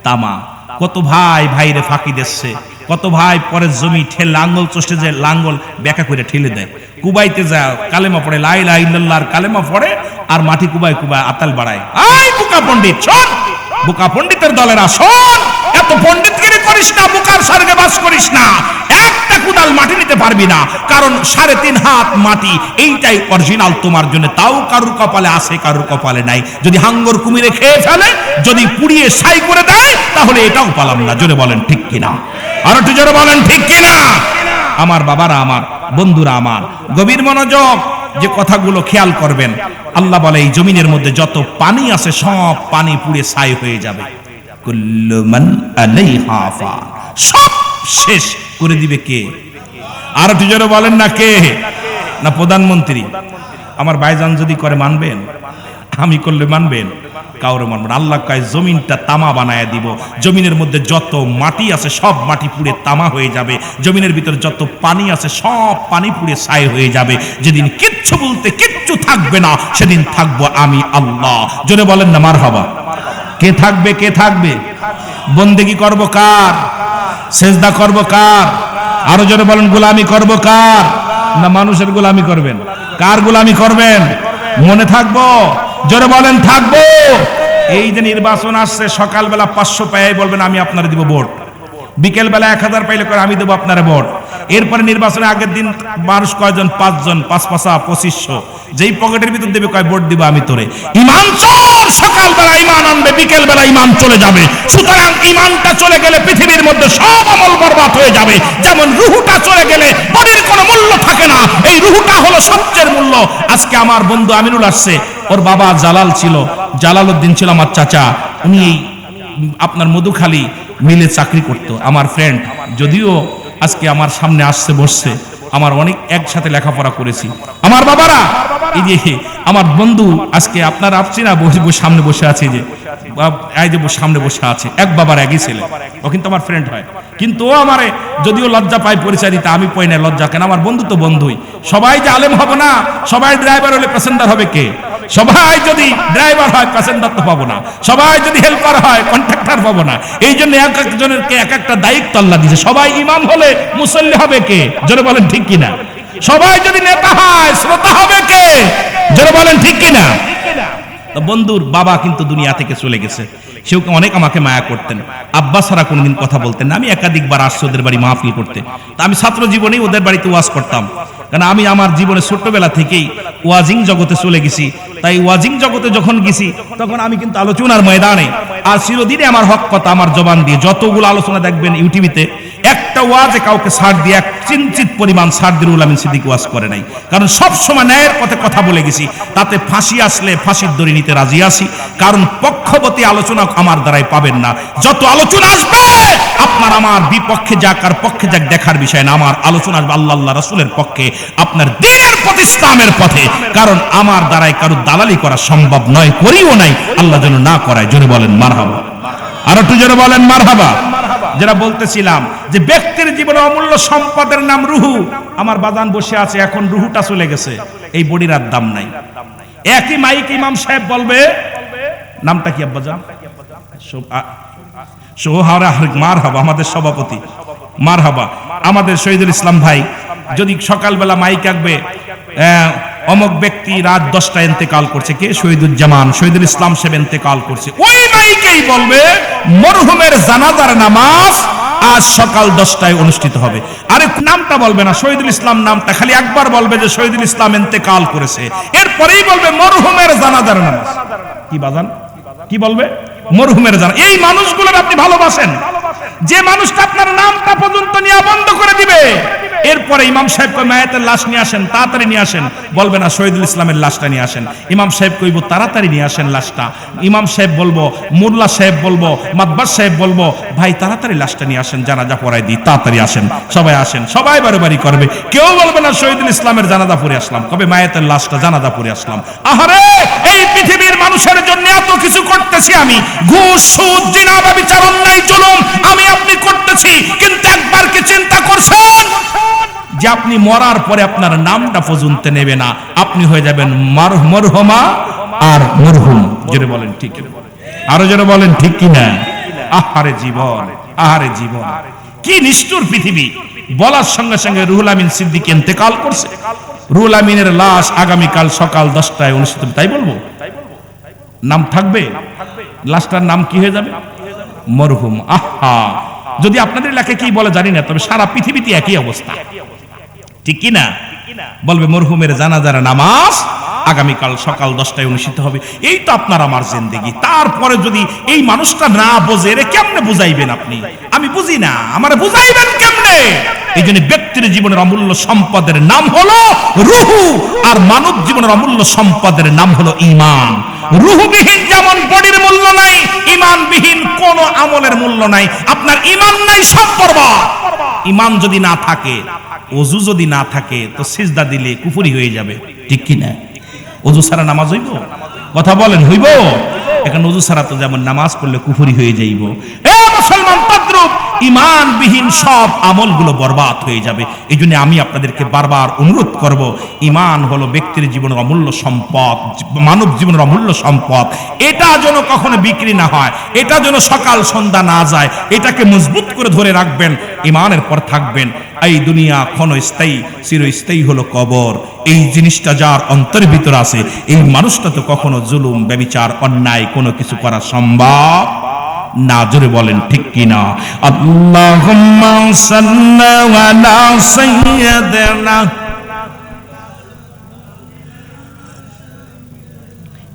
তামা। কত ভাই ভাইরে ফাঁকি দিচ্ছে, কত ভাই পরের জমি ঠেলে লাঙ্গল চষে যায়, লাঙ্গল বেঁকা করে ঠেলে দেয়। কুবাইতে যায়, কালেমা পড়ে, লা ইলাহা ইল্লাল্লাহর কালেমা পড়ে, আর মাটি কুবাই কুবাই আতাল বাড়ায়। আই বোকা পণ্ডিত শোন, বোকা পণ্ডিতের দলেরা শোন, এত পণ্ডিতগিরি করিস না, বোকার স্বর্গে বাস করিস না। একটা কুদাল মাটি নিতে পারবি না, কারণ 3.5 হাত মাটি এইটাই অরিজিনাল তোমার জন্য। তাও কারুর কপালে আছে, কারুর কপালে নাই। যদি হাঙ্গর কুমিরে খেয়ে ফেলে, যদি পুড়িয়ে ছাই করে দেয়, তাহলে এটাও পালাম না। জোরে বলেন ঠিক কিনা? আর একটু জোরে বলেন ঠিক কিনা? আমার বাবারা, আমার বন্ধুরা, আমার গভীর মনোযোগ, যে কথাগুলো খেয়াল করবেন। আল্লাহ বলে এই জমিনের মধ্যে যত পানি আছে সব পানি পুড়ে ছাই হয়ে যাবে। কুল্লু মান আলাইহা ফান, সব শেষ করে দিবে কে? আর একটু জোরে বলেন না কে? না প্রধানমন্ত্রী? আমার ভাইজান যদি করে মানবেন? আমি করলে মানবেন? কাউরে মানবেন? আল্লাহ কয় জমিনটা তামা বানায় দিব। জমিনের মধ্যে যত মাটি আছে সব মাটি পুড়ে তামা হয়ে যাবে। জমিনের ভিতরে যত পানি আছে সব পানি পুড়ে ছাই হয়ে যাবে। যেদিন কিচ্ছু বলতে কিচ্ছু থাকবে না, সেদিন থাকবো আমি আল্লাহ। জোরে বলেন না মারহাবা। কে থাকবে? কে থাকবে? বন্দেগী করব কার? সেজদা করব কার? আরো জোরে বলেন গোলামি করব কার? না মানুষের গোলামি করবেন? কার গোলামি করবেন? মনে থাকবো? জোরে বলেন থাকবো। এই যে নির্বাচন আসছে, সকালবেলা 500 পাই বলবেন আমি আপনারে দিব ভোট, বিকেল বেলা 1000 পাইলে করে আমি দেবো আপনারে ভোট। এরপরে নির্বাচনের আগের দিন মানুষ কয়জন? 5 জন, 5 5 2500। যেই পকেটের ভিতর দেবে কয় ভোট দিব আমি তোরে। ইমান চোর, সকালবেলা ইমান আনবে, বিকেল বেলা ইমান চলে যাবে। সুতরাং ইমানটা চলে গেলে পৃথিবীর মধ্যে সব আমল বরবাদ হয়ে যাবে। যেমন রুহুটা চলে গেলে বডির কোনো মূল্য থাকে না, এই রুহুটা হলো সবচেয়ে মূল্য। আজকে আমার বন্ধু আমিনুল আসছে, ওর বাবা জালাল ছিল, জালালউদ্দিন ছিল আমার চাচা। উনি এই আপনার মধুখালী মিলে চাকরি করতো, আমার ফ্রেন্ড। যদিও আজকে আমার সামনে আসছে, বসছে, আমার অনেক একসাথে লেখাপড়া করেছি। আমার বাবারা, এই যে আমার বন্ধু আজকে আপনার আসছি না, সামনে বসে আছে, যে এই যে সামনে বসে আছে, এক বাবার একই ছেলে। ও কিন্তু আমার ফ্রেন্ড হয়, কিন্তু ও আমারে যদিও লজ্জা পায় পরিচয় দিতে, আমি পাই না লজ্জা। কেন? আমার বন্ধু তো বন্ধুই। সবাই যে আলেম হবে না, সবাই ড্রাইভার হলে প্যাসেঞ্জার হবে কে? সবাই যদি ড্রাইভার হয় প্যাসেঞ্জার তো পাবো না, সবাই যদি হেল্পার হয় কন্ট্রাক্টর পাবো না। এই জন্য এক একজনেরকে এক একটা দায়িত্ব আল্লাহ দিয়েছে। সবাই ইমাম হলে মুসল্লি হবে কে? জোরে বলেন ঠিক কিনা? সবাই যদি নেতা হয় শ্রোতা হবে কে? জোরে বলেন ঠিক কিনা? বন্ধুর বাবা কিন্তু দুনিয়া থেকে চলে গেছে। সেও অনেক আমাকে মায়া করতেন, আব্বা ছাড়া কোনোদিন কথা বলতেন না। আমি একাধিকবার আসছি ওদের বাড়ি মাহফিল করতে। তা আমি ছাত্র জীবনেই ওদের বাড়িতে ওয়াজ করতাম, কারণ আমি আমার জীবনে ছোট্টবেলা থেকেই ওয়াজিং জগতে চলে গেছি। তাই ওয়াজিং জগতে যখন গেছি তখন আমি কিন্তু আলোচনার ময়দানে, আর চিরদিনে আমার হক কথা আমার জবান দিয়ে যতগুলো আলোচনা দেখবেন ইউটিউবেতে, একটা ওয়াজে কাউকে ছাড় দিয়ে এক চিন্তিত পরিমাণ ছাড় দিয়ে রুহুল আমিন সিদ্দিকী ওয়াজ করে নাই। কারণ সব সময় ন্যায়ের পথে কথা বলে গেছি। তাতে ফাঁসি আসলে ফাঁসির দড়ি নিতে রাজি আছি, কারণ পক্ষপাতী আলোচনা আমার দ্বারাই পাবেন না। যত আলোচনা আসবে আপনার আমার বিপক্ষে যাক আর পক্ষে যাক দেখার বিষয় না, আমার আলোচনা আসবে আল্লাহ রাসূলের পক্ষে, আপনার দ্বীনের পথে, ইসলামের পথে। কারণ আমার দ্বারাই কারো দালালি করা সম্ভব নয়, করিও নাই, আল্লাহ যেন না করায়। জোরে বলেন মারহাবা। আর একটু জোরে বলেন মারহাবা। যারা বলতেছিলাম যে ব্যক্তির জীবনে অমূল্য সম্পদের নাম রুহু। আমার বাজান বসে আছে, এখন রুহুটা চলে গেছে, এই বডির আর দাম নাই। একই মাইক ইমাম সাহেব বলবে, নামটা কি আব্বাজান? সোহারা মারহাবা, আমাদের সভাপতি মারহাবা, আমাদের শহীদুল ইসলাম ভাই। যদি সকালবেলা মাইক আঁকবে, অমুক ব্যক্তি রাত 10টায় ইন্তেকাল করছে, কে? শহীদুজ্জামান, শহীদুল ইসলাম সাহেব ইন্তেকাল করছে। ওই মাইকেই বলবে মরহুমের জানাজার নামাজ আজ সকাল 10টায় অনুষ্ঠিত হবে। আরে নামটা বলবে না, শহীদুল ইসলাম নামটা খালি একবার বলবে যে শহীদুল ইসলাম ইন্তেকাল করেছে, এরপরেই বলবে মরহুমের জানাজার নামাজ। কি বাজান? কি বলবে? মরহুমের জানা। এই মানুষগুলোর আপনি ভালোবাসেন, যে মানুষটা আপনার নামটা পর্যন্ত নিয়ে বন্ধ করে দিবে, এরপরে ইমাম সাহেব কই মায়েতের লাশ নিয়ে আসেন, তাড়াতাড়ি নিয়ে আসেন, বলবে না শহীদুল ইসলামের লাশটা নিয়ে আসেন। ইমাম সাহেব কইব তাড়াতাড়ি নিয়ে আসেন লাশটা। ইমাম সাহেব বলবো, মোল্লা সাহেব বলবো, মাতবার সাহেব বলবো, ভাই তাড়াতাড়ি লাশটা নিয়ে আসেন, জানাজা পড়াই দিই, তাড়াতাড়ি আসেন, সবাই আসেন। সবাই বারবারই করবে, কেউ বলবে না শহীদুল ইসলামের জানাজা পড়ে আসলাম, কবে মায়েতের লাশটা জানাজা পড়ে আসলাম। আহারে, এই পৃথিবীর মানুষের জন্য এত কিছু করতেছি আমি, ঘুষ সুদ জিনা ব্যভিচার অন্যায় জুলুম আমি আপনি করতেছি, কিন্তু একবার কি চিন্তা করছেন যে আপনি মরার পরে আপনার নামটা পর্যন্ত নেবে না, আপনি হয়ে যাবেন মরহুমা আর মরহুম। জোরে বলেন ঠিক কিনা, আরো জোরে বলেন ঠিক কিনা। আহারে জীবন, আহারে জীবন, কি নিষ্ঠুর পৃথিবী। বলার সঙ্গে সঙ্গে রুহুল আমিন সিদ্দিক ইন্তেকাল করছে। রুহুল আমিনের লাশ আগামীকাল সকাল 10টায় অনুষ্ঠিত, তাই বলবো? নাম থাকবে, লাশটার নাম কি হয়ে যাবে? মরহুম। আহা, যদি আপনাদের এলাকায় কি বলে জানি না, তবে সারা পৃথিবীতে একই অবস্থা, ঠিক কি না? বলবে মরহুমের জানাজার নামাজ আগামীকাল সকাল 10টায় অনুষ্ঠিত হবে। এই তো আপনার আমার জিন্দেগি। তারপরে যদি এই মানুষটা না বোঝে, রে কেমনে বুঝাইবেন আপনি? আমি বুঝি না, আমারে বুঝাইবেন কেমনে? এই জন্য ব্যক্তির জীবনের অমূল্য সম্পদের নাম হলো রুহু, আর মানব জীবনের অমূল্য সম্পদের নাম হলো ঈমান। রুহুবিহীন যেমন বডির মূল্য নাই, ঈমানবিহীন কোন আমলের মূল্য নাই। আপনার ঈমান নাই, সব বরবাদ। ঈমান যদি না থাকে, ওযু যদি না থাকে, তো সিজদা দিলে কুফরি হয়ে যাবে, ঠিক কি না? ওযু ছাড়া নামাজ হইব? কথা বলেন, হইব? এখন ওযু ছাড়া তো যেমন নামাজ পড়লে কুফরি হয়ে যাইব, এ মুসলমান তদ্রুপ ঈমানবিহীন সব আমলগুলো বরবাদ হয়ে যাবে। এই জন্য আমি আপনাদেরকে বারবার অনুরোধ করব, ঈমান হলো ব্যক্তির জীবনের অমূল্য সম্পদ, মানব জীবনের অমূল্য সম্পদ। এটা যেন কখনো বিক্রি না হয়, এটা যেন সকাল সন্ধ্যা না যায়, এটাকে মজবুত করে ধরে রাখবেন, ঈমানের পর থাকবেন। এই দুনিয়া ক্ষণস্থায়ী, চিরস্থায়ী হলো কবর। এই জিনিসটা যার অন্তরের ভিতর আছে, এই মানুষটা তো কখনো জুলুম ব্যভিচার অন্যায় কোনো কিছু করা সম্ভব না। জোরে বলেন ঠিক কিনা। আল্লাহুম্মা সাল্লি আলা সাইয়্যিদিনা।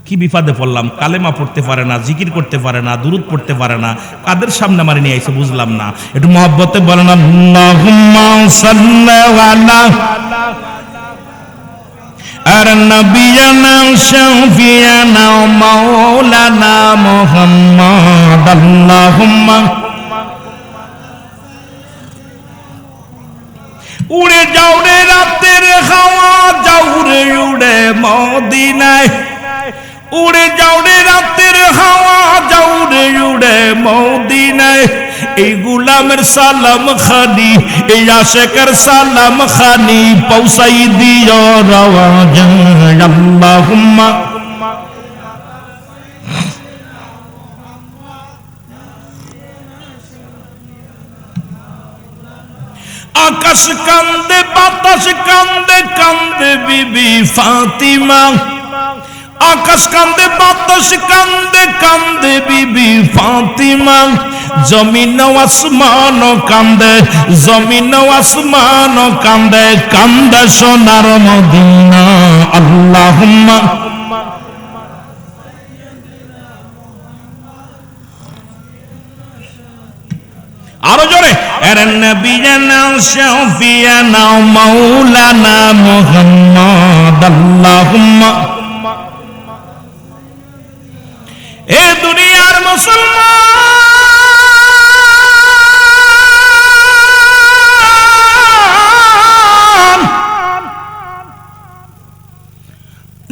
কি বিপদে পড়লাম, কালেমা পড়তে পারে না, জিকির করতে পারে না, দুরূদ পড়তে পারে না, কাদের সামনে মারি নিয়ে আইছে বুঝলাম না। একটু মহব্বতে বলেন আল্লাহুম্মা সাল্লি আলা আর নবিয়ানা শাফিয়ানা মাওলানা মুহাম্মদ। আল্লাহুম্মা উড়ে যাও রে রাতের হাওয়া, যাও রে উড়ে মদিনায়, উড়ে যাও রে রাতের হাওয়া, যাও রে উড়ে মদিনায়। এই গোলামের সালাম খানি, এই আশেকের সালাম খানি পৌঁছাই দিও রওয়াজ। আল্লাহুম্মা আকাশ কান্দে, বাতাস কান্দে, কান্দে বিবি ফাতিমা। আকাশ কান্দে, বাতাস কান্দে, কান্দে বিবি ফাতিমা। জমিন আসমান কান্দে, জমিন আসমান কান্দে, কান্দে সোনার মদিনা। আল্লাহুম্মা আরো জোরে, এর নবিয়ানা শাফিয়ানা মাওলানা মুহাম্মদ। আল্লাহুম্মা এ দুনিয়ার মুসলমান,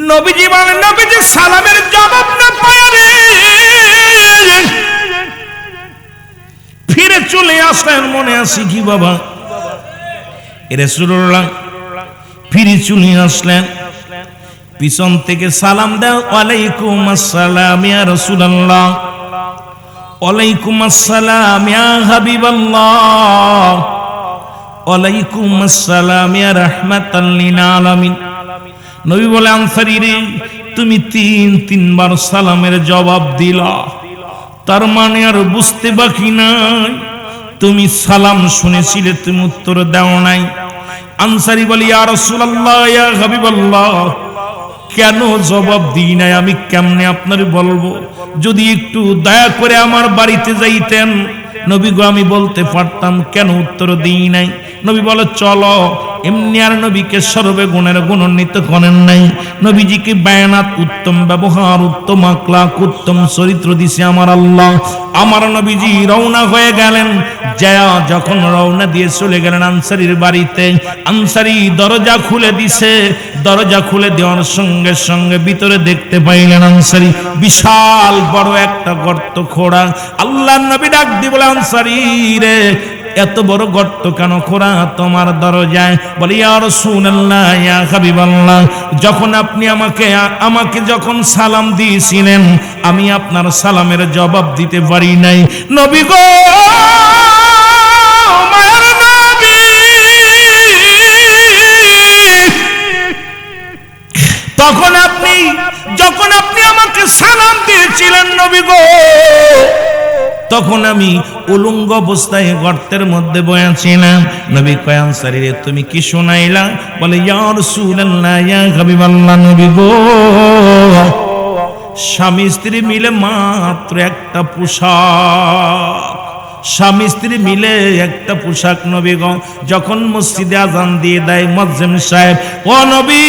নবীজি বলেন, নবীজি সালামের জবাব না পায় রে, ফিরে চলে আসলেন। মনে আছে কি বাবা? রাসূলুল্লাহ ফিরে চলে আসলেন, পিছন থেকে সালাম দাও, ওয়ালাইকুম আসসালাম ইয়া রাসূলুল্লাহ, ওয়ালাইকুম আসসালাম ইয়া হাবিবাল্লাহ, ওয়ালাইকুম আসসালাম ইয়া রাহমাতাল লিল আলামিন। নবী বলে, আনসারী রে, তুমি তিনবার সালামের জবাব দিলা, তার মানে আর বুঝতে বাকি নাই, তুমি সালাম শুনেছিলে, তুমি উত্তর দাও নাই। আনসারী বলি, ইয়া রাসূলুল্লাহ ইয়া হাবিবাল্লাহ, কেন জবাব দিই নাই আমি কেমনে আপনার বলবো? যদি একটু দয়া করে আমার বাড়িতে যাইতেন, নবী গো আমি বলতে পারতাম, কেন উত্তর দিই নাই? নবী বলে চলো। এমনি আর নবীকে সর্বে গুণের গুণান্বিত করেন নাই। নবীজিকে বায়ানাত, উত্তম ব্যবহার, উত্তম আখলাক, উত্তম চরিত্র দিছে আমার আল্লাহ। আমার নবীজি রওনা হয়ে গেলেন। জয়া যখন রওনা দিয়ে চলে গেলেন আনসারীর বাড়িতে, আনসারী দরজা খুলে দিছে। দরজা খুলে দেওয়ার সঙ্গে সঙ্গে ভিতরে দেখতে পাইলেন আনসারী বিশাল বড় একটা গর্ত খোঁড়া। আল্লাহর নবী ডাক দিয়ে বলে, আনসারী রে, এত বড় গর্ত কেন খোঁড়া তোমার দরজায়? বলি, ইয়া রাসূলুল্লাহ, ইয়া হাবিবাল্লাহ, যখন আপনি আমাকে যখন সালাম দিয়েছিলেন, আমি আপনার সালামের জবাব দিতে পারি নাই। নবী গো, মায়ের নবী, যখন আপনি আমাকে সালাম দিয়েছিলেন নবী গো, তখন আমি উলঙ্গ অবস্থায় গর্তের মধ্যে বসেছিলাম। নবী কয়, আনসারী রে, তুমি কি শুনাইলা? বলে, ইয়া রাসূলুল্লাহ, ইয়া হাবিবাল্লাহ, নবী গো, স্বামী স্ত্রী মিলে মাত্র একটা পোশাক, স্বামী স্ত্রী মিলে একটা পোশাক। নবী গো, যখন মসজিদে আজান দিয়ে দেয় মুয়াজ্জিন সাহেব, ও নবী,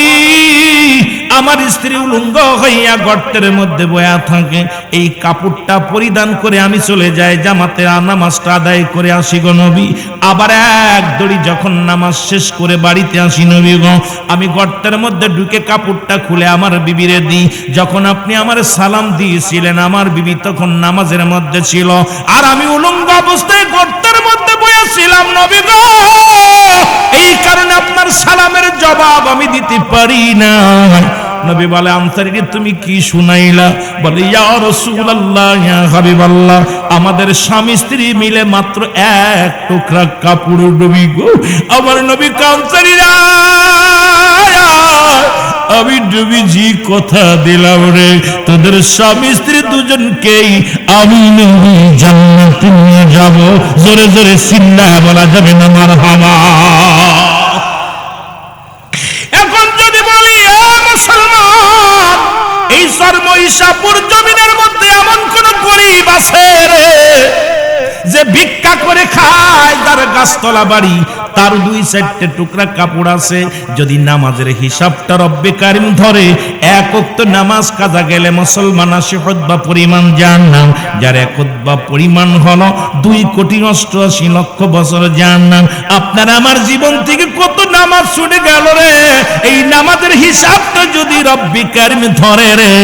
আমার স্ত্রী উলঙ্গ হইয়া গর্তের মধ্যে বয়া থাকে, এই কাপড়টা পরিধান করে আমি চলে যাই জামাতে নামাজটা আদায় করে আসি গো নবী। আবার এক দড়ি যখন নামাজ শেষ করে বাড়িতে আসি নবী গো, আমি গর্তের মধ্যে ঢুকে কাপড়টা খুলে আমার বিবিরে দিই। যখন আপনি আমার সালাম দিয়েছিলেন, আমার বিবি তখন নামাজের মধ্যে ছিল, আর আমি উলঙ্গ অবস্থায় গর্তের মধ্যে বসেছিলাম নবী গো। এই কারণে আপনার সালামের জবাব আমি দিতে পারি না। নবী বলে, আনসারী তুমি কি শুনাইলা? বলে, ইয়া রাসূলুল্লাহ, ইয়া হাবিবাল্লাহ, আমাদের স্বামী স্ত্রী মিলে মাত্র এক টুকরা কাপড়। নবী গো, আমার নবী আনসারীরা, আমি নবীজি কথা দিলাম রে, তোদের স্বামী স্ত্রী দুজনকেই আমি নবী জান্নাতে নিয়ে যাব। জোরে জোরে চিল্লায়া বলা যাবে না মারহাবা? এখন যদি বলি, মুসলমান, এই সর্বইশাপুর জমিনের মধ্যে এমন কোন গরিব আছে রে যে ভিক্ষা করে খায়, তার গাছতলা বাড়ি, তার 2-4টে টুকরা কাপড় আছে? যদি নামাজের হিসাবটা রব্বে কারিম ধরে, এক ওয়াক্ত নামাজ কাজা গেলে মুসলমান 80 খুতবা পরিমাণ জাহান্নাম, যার এক খুতবা পরিমাণ হলো 2,88,00,000 বছর জাহান্নাম। আপনার আমার জীবন থেকে কত নামাজ ছুটে গেল রে! এই নামাজের হিসাবটা যদি রব্বে কারিম ধরে রে,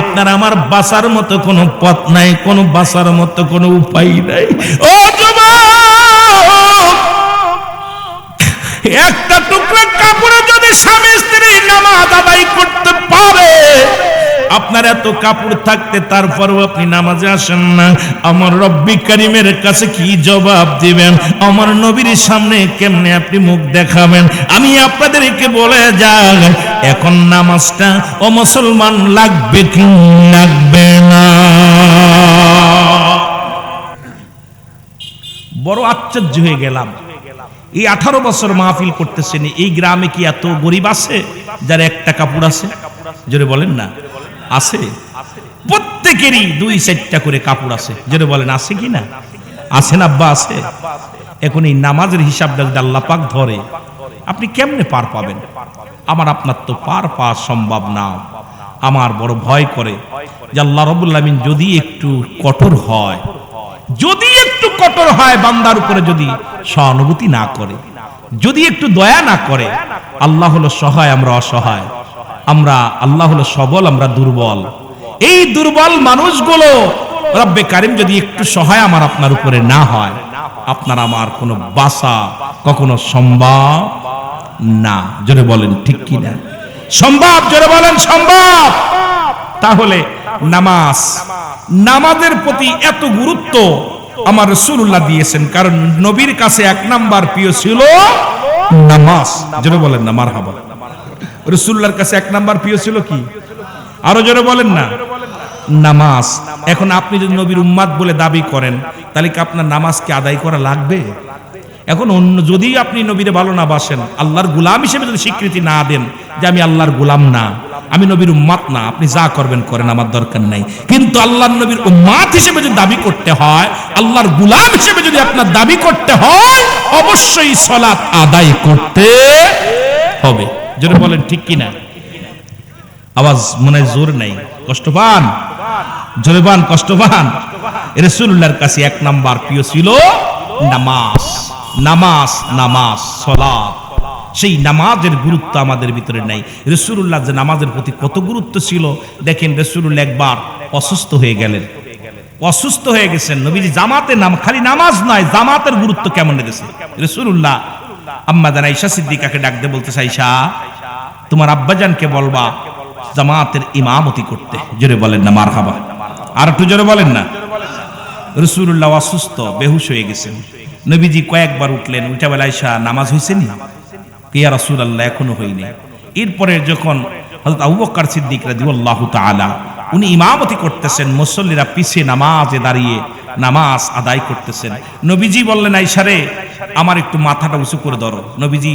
আপনার আমার বাঁচার মতো কোনো পথ নাই, কোনো বাঁচার মতো কোনো উপায় নাই। ও যুবক, একটা টুকরা কাপড়ে যদি স্বামী স্ত্রী নামাজ আদায় করতে পারে, আপনার এত কাপড় থাকতে তারপরও আপনি নামাজে আসেন না, আমার রব্বি কারিমের কাছে কি জবাব দিবেন? আমার নবীর সামনে কেমনে আপনি মুখ দেখাবেন? আমি আপনাদেরকে বলে যাই, এখন নামাজটা ও মুসলমান লাগবে কি লাগবে না? বড় আশ্চর্য হয়ে গেলাম, এই 18 বছর মাহফিল করতেছেন, এই গ্রামে কি এত গরিব আছে যার একটা কাপড় আছে? জোরে বলেন না, আছে? প্রত্যেকেরই 2-4টা করে কাপড় আছে। জোরে বলেন, আছে কি না? আছে না আব্বা? আছে। এখন এই নামাজের হিসাবটা যদি আল্লাহ পাক ধরে, আপনি কেমনে পার পাবেন? আমার আপনার তো পার পাওয়া সম্ভব না। আমার বড় ভয় করে যে আল্লাহ রাব্বুল আলামিন যদি একটু কঠোর হয়, যদি একটু কঠোর হয় বান্দার উপরে, যদি সহানুভূতি না করে, যদি একটু দয়া না করে। আল্লাহ হলো সহায়, আমরা অসহায়। আল্লাহ হলো সবল, আমরা দুর্বল। এই দুর্বল মানুষগুলো রব্বে কারিম যদি একটু সহায় আমার আপনার উপরে না হয়, আপনার আমার কোনো বাসা কখনো সম্ভব না। জোরে বলেন ঠিক কি না? সম্ভব? জোরে বলেন সম্ভব। তাহলে নামাজের প্রতি এত গুরুত্ব আমার রাসূলুল্লাহ দিয়েছেন, কারণ নবীর কাছে 1 নাম্বার প্রিয় ছিল নামাজ। জোরে বলেন না মারহাবা। রাসূলুল্লাহর কাছে 1 নাম্বার প্রিয় ছিল কি? আরো জোরে বলেন না, নামাজ। এখন আপনি যদি নবীর উম্মাত বলে দাবি করেন, তাহলে কি আপনার নামাজকে আদায় করা লাগবে? এখন অন্য যদি আপনি নবীরে ভালো না বাসেন, আল্লাহর গোলাম হিসেবে যদি স্বীকৃতি না দেন যে আমি আল্লাহর গোলাম না, আমি নবীর উম্মত না, আপনি যা করবেন করেন, আমার দরকার নাই। কিন্তু আল্লাহর নবীর উম্মত হিসেবে যদি দাবি করতে হয়, আল্লাহর গোলাম হিসেবে যদি আপনার দাবি করতে হয়, অবশ্যই সালাত আদায় করতে হবে। জোরে বলেন ঠিক কিনা? আওয়াজ মনে হয় জোর নাই, কষ্ট পান? জোরে পান, কষ্ট পান? রাসূলুল্লাহর কাছে এক নাম্বার প্রিয় ছিল নামাজ, নামাজ, নামাজ, সালাত। সেই নামাজের গুরুত্ব আমাদের ভিতরে নাই। রাসূলুল্লাহ যে নামাজের প্রতি কত গুরুত্ব ছিল দেখেন। রাসূলুল্লাহ একবার অসুস্থ হয়ে গেলেন, অসুস্থ হয়ে গেছেন। নবীজি জামাতে খালি নামাজ নয়, জামাতের গুরুত্ব কেমন দিয়েছে রাসূলুল্লাহ। আম্মা জান আয়েশা সিদ্দিকাকে ডাক দিয়ে বলতে, আয়েশা তোমার আব্বাজানকে বলবা জামাতের ইমামতি করতে। জোরে বলেন না মারহাবা, আর একটু জোরে বলেন না। রাসূলুল্লাহ অসুস্থ, বেহুশ হয়ে গেছেন। নবীজি কয়েকবার উঠলেন, উঠে বলে, আয়েশা নামাজ হয়েছে নি? ইয়া রাসূলুল্লাহ এখনো হয়নি। এরপরে যখন হযরত আবু বকর সিদ্দিক রাদিয়াল্লাহু তাআলা উনি ইমামতি করতেছেন, মুসল্লিরা পিছিয়ে নামাজে দাঁড়িয়ে নামাজ আদায় করতেছেন, নবীজি বললেন, আয়েশা রে আমার একটু মাথাটা উঁচু করে ধরো। নবীজি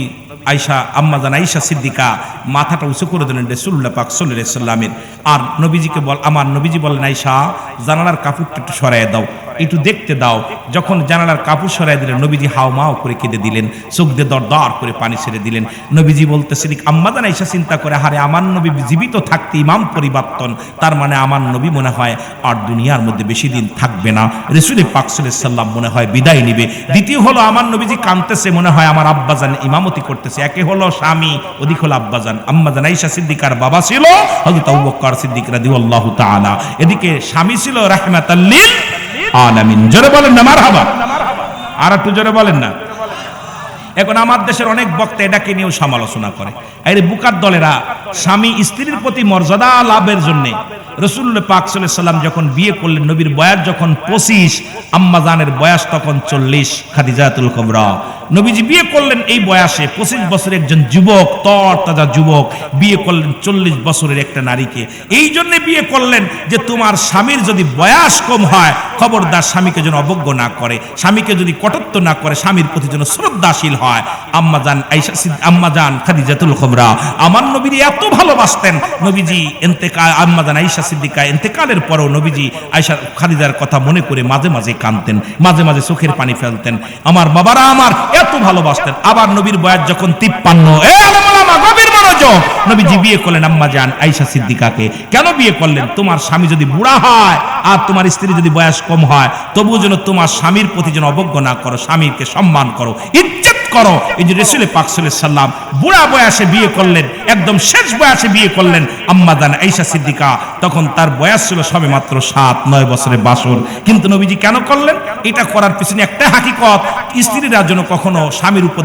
আয়েশা, আম্মা জান আয়েশা সিদ্দিকা মাথাটা উঁচু করে দিলেন রাসূলুল্লাহ পাক সাল্লাল্লাহু আলাইহি ওয়াসাল্লামের। আর নবীজিকে আমার নবীজি বললেন, আয়েশা জানালার কাপড়টা একটু সরাইয়া দাও, একটু দেখতে দাও। যখন জানালার কাপড় সরাই দিলেন, নবীজি হাওমাও করে কেঁদে দিলেন, চোখ দিয়ে দরদর করে পানি ছেড়ে দিলেন। নবীজি বলতেছেন, আম্মা জান আয়েশা চিন্তা করে, হারে আমার নবী জীবিত থাকতে ইমাম পরিবর্তন, তার মানে আমার নবী মনে হয় আর দুনিয়ার মধ্যে বেশি দিন থাকবে না। রাসূল পাক সাল্লাল্লাহু আলাইহি ওয়াসাল্লাম মনে হয় বিদায় নেবে। দ্বিতীয় হলো আমার নবীজি কাঁদতেছে, মনে হয় আমার আব্বাজান ইমামতি করতেছে। একে হলো স্বামী, ওদিক হলো আব্বাজান। আম্মা জান আয়েশা সিদ্দিকার বাবা ছিল হযরত আবু বকর সিদ্দিক রাদিয়াল্লাহু তাআলা, এদিকে স্বামী ছিল রাহমাতাল লিল আলামিন। জোরে বলেন না মারহাবা, আর একটু জোরে বলেন না। এখন আমার দেশের অনেক বক্তা এটাকে নিয়েও সমালোচনা করে। এই বুকার দলেরা স্বামী স্ত্রীর প্রতি মর্যাদা লাভের জন্য রাসূলুল্লাহ পাক সাল্লাল্লাহু আলাইহি ওয়াসাল্লাম যখন বিয়ে করলেন, নবীর বয়স যখন 25, আম্মা জানের বয়স তখন 40, খাদিজাতুল কুবরা। নবীজি বিয়ে করলেন এই বয়সে, 25 বছরের একজন যুবক, তরতাজা যুবক বিয়ে করলেন 40 বছরের একটা নারীকে। এই জন্য বিয়ে করলেন যে তোমার স্বামীর যদি বয়স কম হয়, খবরদার স্বামীকে যেন অবজ্ঞ না করে, স্বামীকে যদি কটূক্ত না করে, স্বামীর প্রতি যেন শ্রদ্ধাশীল হয়। আম্মা জান আয়েশা, আম্মা জান খাদিজাতুল কুবরা আমার নবীর এত ভালোবাসতেন। নবীজি ইন্তেকাল, আম্মা জান আয়েশা সিদ্দিকা ইন্তেকালের পরেও নবীজি আয়েশা খাদিজার কথা মনে করে মাঝে মাঝে কাঁদতেন, মাঝে মাঝে চোখের পানি ফেলতেন। আমার বাবারা আমার এত ভালোবাসতেন। আবার নবীর বয়স যখন 53, গভীর মনোযোগ, নবীজি বিয়ে করলেন আম্মা জান আয়েশা সিদ্দিকাকে। কেন বিয়ে করলেন? তোমার স্বামী যদি বুড়া হয় আর তোমার স্ত্রী যদি বয়স কম হয়, তবুও যেন তোমার স্বামীর প্রতি যেন অবজ্ঞ না করো, স্বামীকে সম্মান করো, ইজ্জত করো। এই যে রাসূল পাক সাল্লাল্লাহু আলাইহি ওয়াসাল্লাম বুড়া বয়সে বিয়ে করলেন, একদম শেষ বয়সে বিয়ে করলেন আম্মা জান আয়েশা সিদ্দিকা। তখন তার বয়স ছিল সবে মাত্র 7-9 বছরের বাসর। কিন্তু নবীজি কেন করলেন? এটা করার পিছনে একটা হাকিকত, স্ত্রীরা যেন কখনো স্বামীর উপর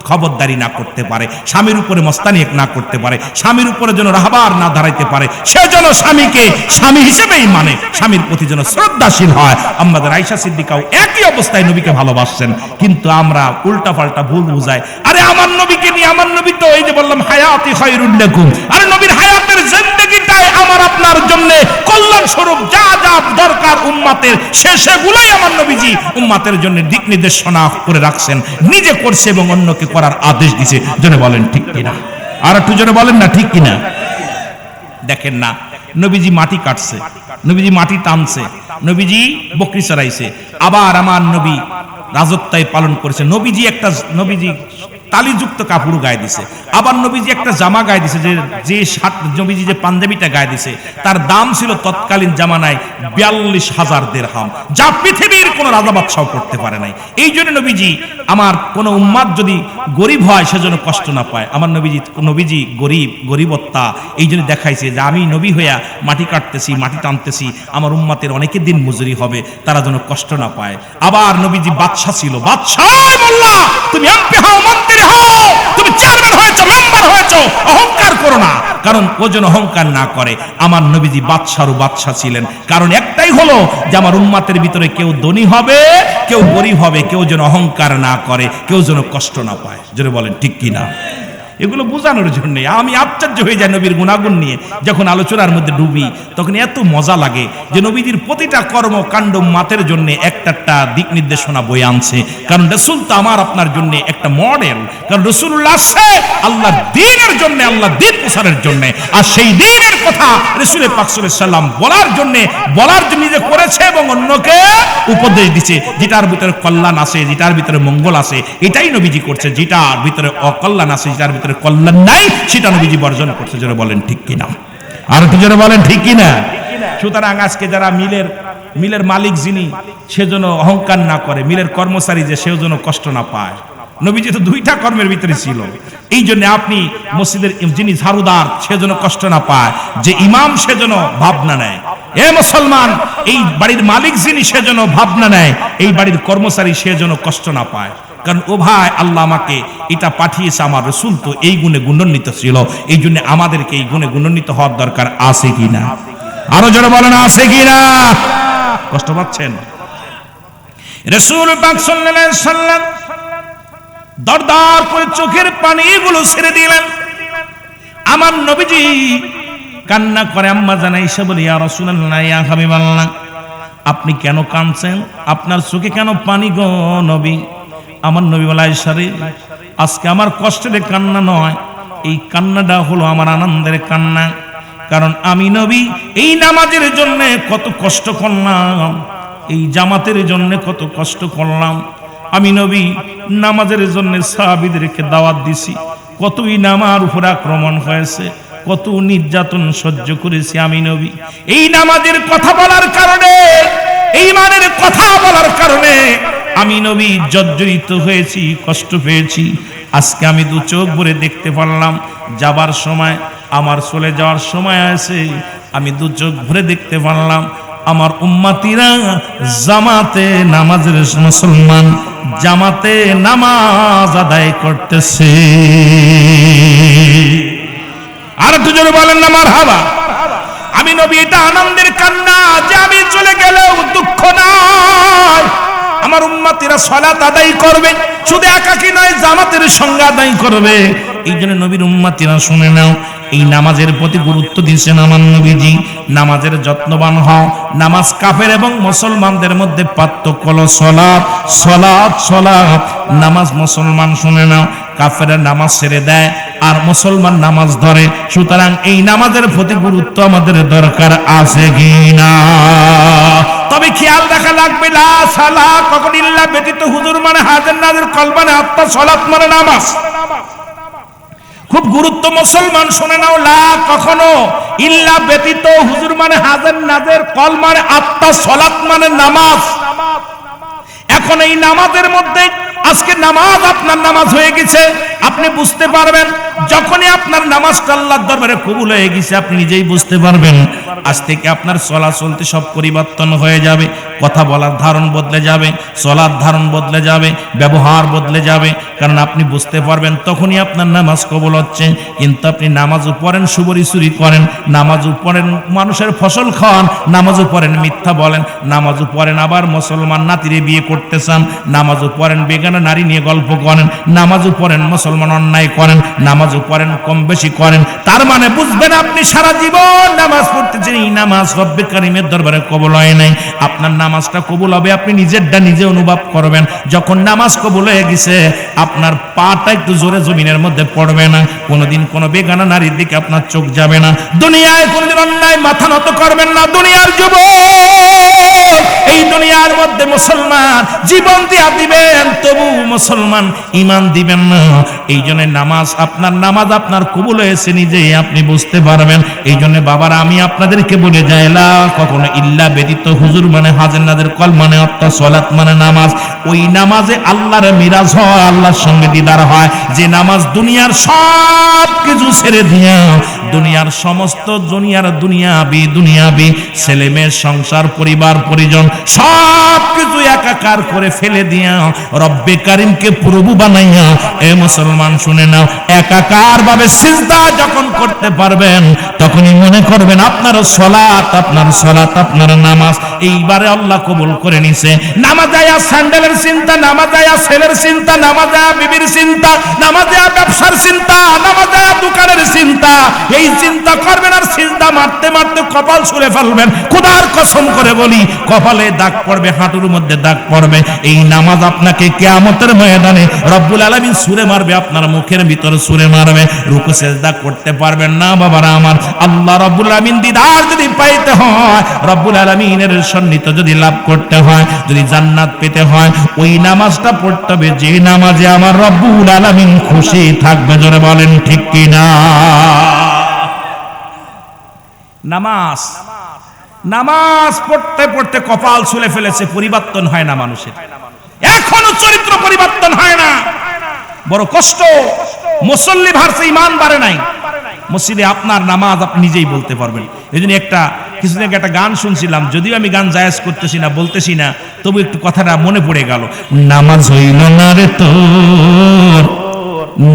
খবরদারি না করতে পারে, স্বামীর উপরে মস্তানি না করতে পারে, স্বামীর উপরে যেন রাহবার না দাঁড়াইতে পারে, সে যেন স্বামীকে স্বামী হিসেবেই মানে, স্বামীর প্রতি যেন শ্রদ্ধাশীল হয়। আম্মা জান আয়েশা সিদ্দিকাও একই অবস্থায় নবীকে ভালোবাসছেন। কিন্তু আমরা উল্টা পাল্টা ভুল বুঝাই। আরে আমার নবীকে নিয়ে, আমার নবী তো এই যে বললাম হায়াতি খায়রুল লাকুম, আরে নবীর হায়াতের জিন্দেগিটাই আমার আপনার জন্য কল্যাণ স্বরূপ। যা যা দরকার উম্মতের, সেগুলাই আমার নবীজি উম্মতের জন্য দিক নির্দেশনা করে রাখছেন, নিজে করছে এবং অন্যকে করার আদেশ দিয়েছে। জোরে বলেন ঠিক কিনা, আর একটু জোরে বলেন না ঠিক কিনা। দেখেন না, নবীজি মাটি কাটছে, নবীজি মাটি টানছে, নবীজি বকরি চড়াইছে, আবার আমার নবী রাজত্বই পালন করেছে। নবীজি তালিযুক্ত কাপড় গায়ে দিছে, আবার নবীজি একটা জামা গায়ে দিছে, নবীজি যে পাঞ্জাবিটা গায়ে দিছে তার দাম ছিল তৎকালীন জামানায় 42,000 দিরহাম, যা পৃথিবীর কোন রাজা বাদশাহ করতে পারে নাই। এই জন্য নবীজি আমার কোন উম্মাত যদি গরিব হয় সেজন্য কষ্ট না পায়, আমার নবীজি গরিবত্তা এই জন্য দেখাইছে যে আমি নবী হইয়া মাটি কাটতেছি, মাটি টানতেছি, আমার উম্মাতের অনেকের দিন মজুরি হবে, তারা যেন কষ্ট না পায়। আবার নবীজি বাদশা ছিল, বাদশাহ মোল্লা, তুমি এমপি হও, মন্ত্রী হও, তুমি চেয়ারম্যান হয়েছো, মেম্বার হয়েছো, অহংকার করো না, কারণ ও যেন অহংকার না করে। আমার নবীজি বাদশারও বাদশা ছিলেন, কারণ একটাই হলো যে আমার উম্মাতের ভিতরে কেউ ধনী হবে, কেউ গরিব হবে, কেউ যেন অহংকার না করে, কেউ যেন কষ্ট না পায়। জোরে বলেন ঠিক কিনা। এগুলো বোঝানোর জন্য। আমি আশ্চর্য হয়ে যাই নবীর গুণাগুণ নিয়ে যখন আলোচনার মধ্যে ডুবি, তখন এত মজা লাগে যে নবীজির প্রতিটা কর্মকাণ্ড মাতের জন্য একটা দিক নির্দেশনা বয়ে আনছে। কারণ রাসূল তো আমার আপনার জন্য একটা মডেল। কারণ রাসূলুল্লাহ আসছে আল্লাহর দ্বীনের জন্য, আল্লাহ দ্বীন প্রচারের জন্য। আর সেই দ্বীনের কথা রাসূল পাক সাল্লাল্লাহু আলাইহি সাল্লাম বলার জন্য নিজে করেছে এবং অন্যকে উপদেশ দিচ্ছে। যেটার ভিতরে কল্যাণ আছে, যেটার ভিতরে মঙ্গল আছে, এটাই নবীজি করছে। যেটার ভিতরে অকল্যাণ আছে, যেটার ভিতরে কল্যাণ নাই, সেটা নবীজি বর্জন করছে। জোরে বলেন ঠিক কিনা? আর একটু জোরে বলেন ঠিক কিনা? সুতরাং আজকে যারা মিলের মালিক যিনি, সেজন্য অহংকার না করে, মিলের কর্মচারী যে সেও যেন কষ্ট না পায়। নবীজি তো দুইটা কর্মের ভিতরে ছিল। এই জন্য আপনি মসজিদের যিনি ঝাড়ুদার সেজন্য কষ্ট না পায়, যে ইমাম সেজন্য ভাবনা নেয়। এ মুসলমান, এই বাড়ির মালিক যিনি সেজন্য ভাবনা নেয়, এই বাড়ির কর্মচারী সেজন্য কষ্ট না পায়। কারণ ও ভাই, আল্লাহ আমাকে এটা পাঠিয়েছে, আমার রাসূল তো এই গুণে গুণান্বিত ছিল। এই জন্য আমাদেরকে এই গুণে গুণান্বিত হওয়ার দরকার আছে কিনা? আরো জোরে বলেন আছে কিনা? কষ্ট পাচ্ছেন? রাসূল পাক সাল্লাল্লাহু আলাইহি সাল্লাম দরদার করে চোখের পানিগুলো ছেড়ে দিলেন। আমার নবীজি কান্না করে আম্মা জানা এসে বলি, ইয়া রাসূলুল্লাহ, ইয়া হাবিবাল্লাহ, আপনি কেন কাঁদছেন? আপনার চোখে কেন পানি গো নবী? আমার নবী বলে, আয়েশা রে, আজকে আমার কষ্টের কান্না নয়, এই কান্নাটা হলো আমার আনন্দের কান্না। কারণ আমি নবী এই নামাজের জন্য কত কষ্ট করলাম, এই জামাতের জন্য কত কষ্ট করলাম। আমি নবী নামাজের জন্য সাহাবীদেরকে দাওয়াত দিছি, কতই নামার উপর আক্রমণ হয়েছে, কত নির্যাতন সহ্য করেছি আমি নবী। এই নামাজের কথা বলার কারণে, এই ইমানের কথা বলার কারণে আমি নবী জর্জরিত হয়েছি, কষ্ট পেয়েছি। আজকে আমি দু চোখ ভরে দেখতে পারলাম, যাবার সময়, আমার চলে যাওয়ার সময় আছে, আমি দু চোখ ভরে দেখতে পারলাম আমার উম্মতিরা জামাতে নামাজের, মুসলমান জামাতে নামাজ আদায় করতেছে। আর দুজনে বলেন না মারহাবা। আমি নবী এটা আনন্দের কান্না যে আমি চলে গেলেও দুঃখ নাই, আমার উম্মতিরা সালাত আদায় করবে, শুধু একাকী নয়, জামাতের সঙ্গে আদায় করবে। এই জন্য নবীর উম্মতিরা শুনে নাও, এই নামাজের প্রতি গুরুত্ব দিয়েছেন আমার নবীজি। নামাজের যত্নবান হও। নামাজ কাফের এবং মুসলমানদের মধ্যে পার্থক্য হলো সালাত, সালাত, সালাত। নামাজ মুসলমান শুনে নাও, কাফের নামাজ ছেড়ে দেয় আর মুসলমান নামাজ ধরে। সুতরাং এই নামাজের প্রতি গুরুত্ব আমাদের দরকার আছে কিনা? তবে খেয়াল রাখা লাগবে, লা সালাত কখন ইল্লা ব্যতীত হুজুর মানে হাজার নাজের কল মানে আত্মা, সালাত মানে নামাজ। খুব গুরুত্ব, মুসলমান শুনে নাও, লা কখনো ইল্লা ব্যতীত হুজুর মানে হাজার নাজের কল মানে আত্মা, সালাত মানে নামাজ। এখন এই নামাজের মধ্যে আজকে নামাজ আপনার নামাজ হয়ে গেছে, আপনি বুঝতে পারবেন যখনই আপনার নামাজটা আল্লাহর দরবারে কবুল হয়ে গেছে, আপনি নিজেই বুঝতে পারবেন। আজ থেকে আপনার চলা চলতে সব পরিবর্তন হয়ে যাবে, কথা বলার ধারণ বদলে যাবে, চলার ধারণ বদলে যাবে, ব্যবহার বদলে যাবে। কারণ আপনি বুঝতে পারবেন তখনই আপনার নামাজ কবুল হচ্ছে। কিন্তু আপনি নামাজও পড়েন, সুবরি চুরি করেন, নামাজও পড়েন, মানুষের ফসল খান, নামাজও পড়েন, মিথ্যা বলেন, নামাজও পড়েন, আবার মুসলমান নাতিরে বিয়ে করতে চান, নামাজও পড়েন, বেগানা নারী নিয়ে গল্প করেন, নামাজও পড়েন, মুসলমান অন্যায় করেন, নামাজও পড়েন, কম বেশি করেন। তার মানে বুঝবেন আপনি সারা জীবন নামাজ পড়তেছেন, এই নামাজ রব্বে কারিমের দরবারে কবুল হয় নাই। আপনার নামাজটা কবুল হবে, আপনি নিজেরটা নিজে অনুভব করবেন। যখন নামাজ কবুল হয়ে গেছে, আপনার পাটা একটু জোরে জমিনের মধ্যে পড়বে না, কোনোদিন কোনো বেগানা নারীর দিকে আপনার চোখ যাবে না, দুনিয়ায় কোনোদিন অন্যায় মাথা নত করবেন না। দুনিয়ার যুবক, এই দুনিয়ার মধ্যে মুসলমান জীবন দিয়া দিবেন, তবু মুসলমান ঈমান দিবেন না। এই জন্য নামাজ, আপনার নামাজ আপনার কবুল হয়েছে নিজেই আপনি বুঝতে পারবেন। এই জন্য বাবারা, আমি আপনাদেরকে বলে যাইলা, কখনো ইল্লা ব্যতীত হুজুর মানে হাজার নাদের কল মানে আত্মা, সালাত মানে নামাজ। ওই নামাজে আল্লাহর মিরাজ হয়, আল্লাহর সঙ্গে দিদার হয়। যে নামাজ দুনিয়ার সব কিছু ছেড়ে দিয়া, দুনিয়ার সমস্ত দুনিয়াবি ছেলে মেয়ে, সংসার, পরিবার পরিজন সব কিছু একাকার করে ফেলে দিয়া রব্বে কারীমকে প্রভু বানাইয়া, এ মুসলমান শুনে নাও, একাকার ভাবে সিজদা যখন করতে পারবেন তখনই মনে করবেন আপনার সালাত, আপনার নামাজ এইবারে আল্লাহ কবুল করে নিছে। নামাজ আয়া স্যান্ডেলের চিন্তা, নামাজ আয়া ছেলের চিন্তা, নামাজ আয়া বিবির চিন্তা, নামাজ আয়া ব্যবসার চিন্তা, নামাজ আয়া দোকানের চিন্তা, এই চিন্তা করবেন আর সিজদা মারতে মারতে কপাল ছুঁড়ে ফেলবেন। খোদার কসম করে বলি, কপালে দাগ পড়বে, হাঁটুর মধ্যে দাগ পড়বে। এই নামাজ আপনাকে কিয়ামতের ময়দানে রব্বুল আলামিন ছুঁড়ে মারবে, আপনার মুখের ভিতর ছুঁড়ে মারবে। রুকু সিজদা করতে পারবেন না বাবারা আমার, আল্লাহ রব্বুল আলামিন দিদার যদি পাইতে হয়, রব্বুল আলামিনের সান্নিধ্য যদি লাভ করতে হয়, যদি জান্নাত পেতে হয়, ওই নামাজটা পড়তে হবে যে নামাজে আমার রব্বুল আলামিন খুশি থাকবে। জোরে বলেন ঠিক কিনা? নামাজ পড়তে পড়তে কপাল ছুলে ফেলেছে, পরিবর্তন হয় না মানুষের, এখনো চরিত্র পরিবর্তন হয় না, বড় কষ্ট। মুসল্লি ভারসে ঈমান বাড়ে নাই। মসজিদে আপনার নামাজ আপনি নিজেই বলতে পারবেন। এই জন্য কিছুদিন আগে একটা গান শুনছিলাম, যদিও আমি গান জায়েজ করতেছি না, বলতেছি না, তবু একটু কথাটা মনে পড়ে গেল। নামাজ হইল না রে তোর,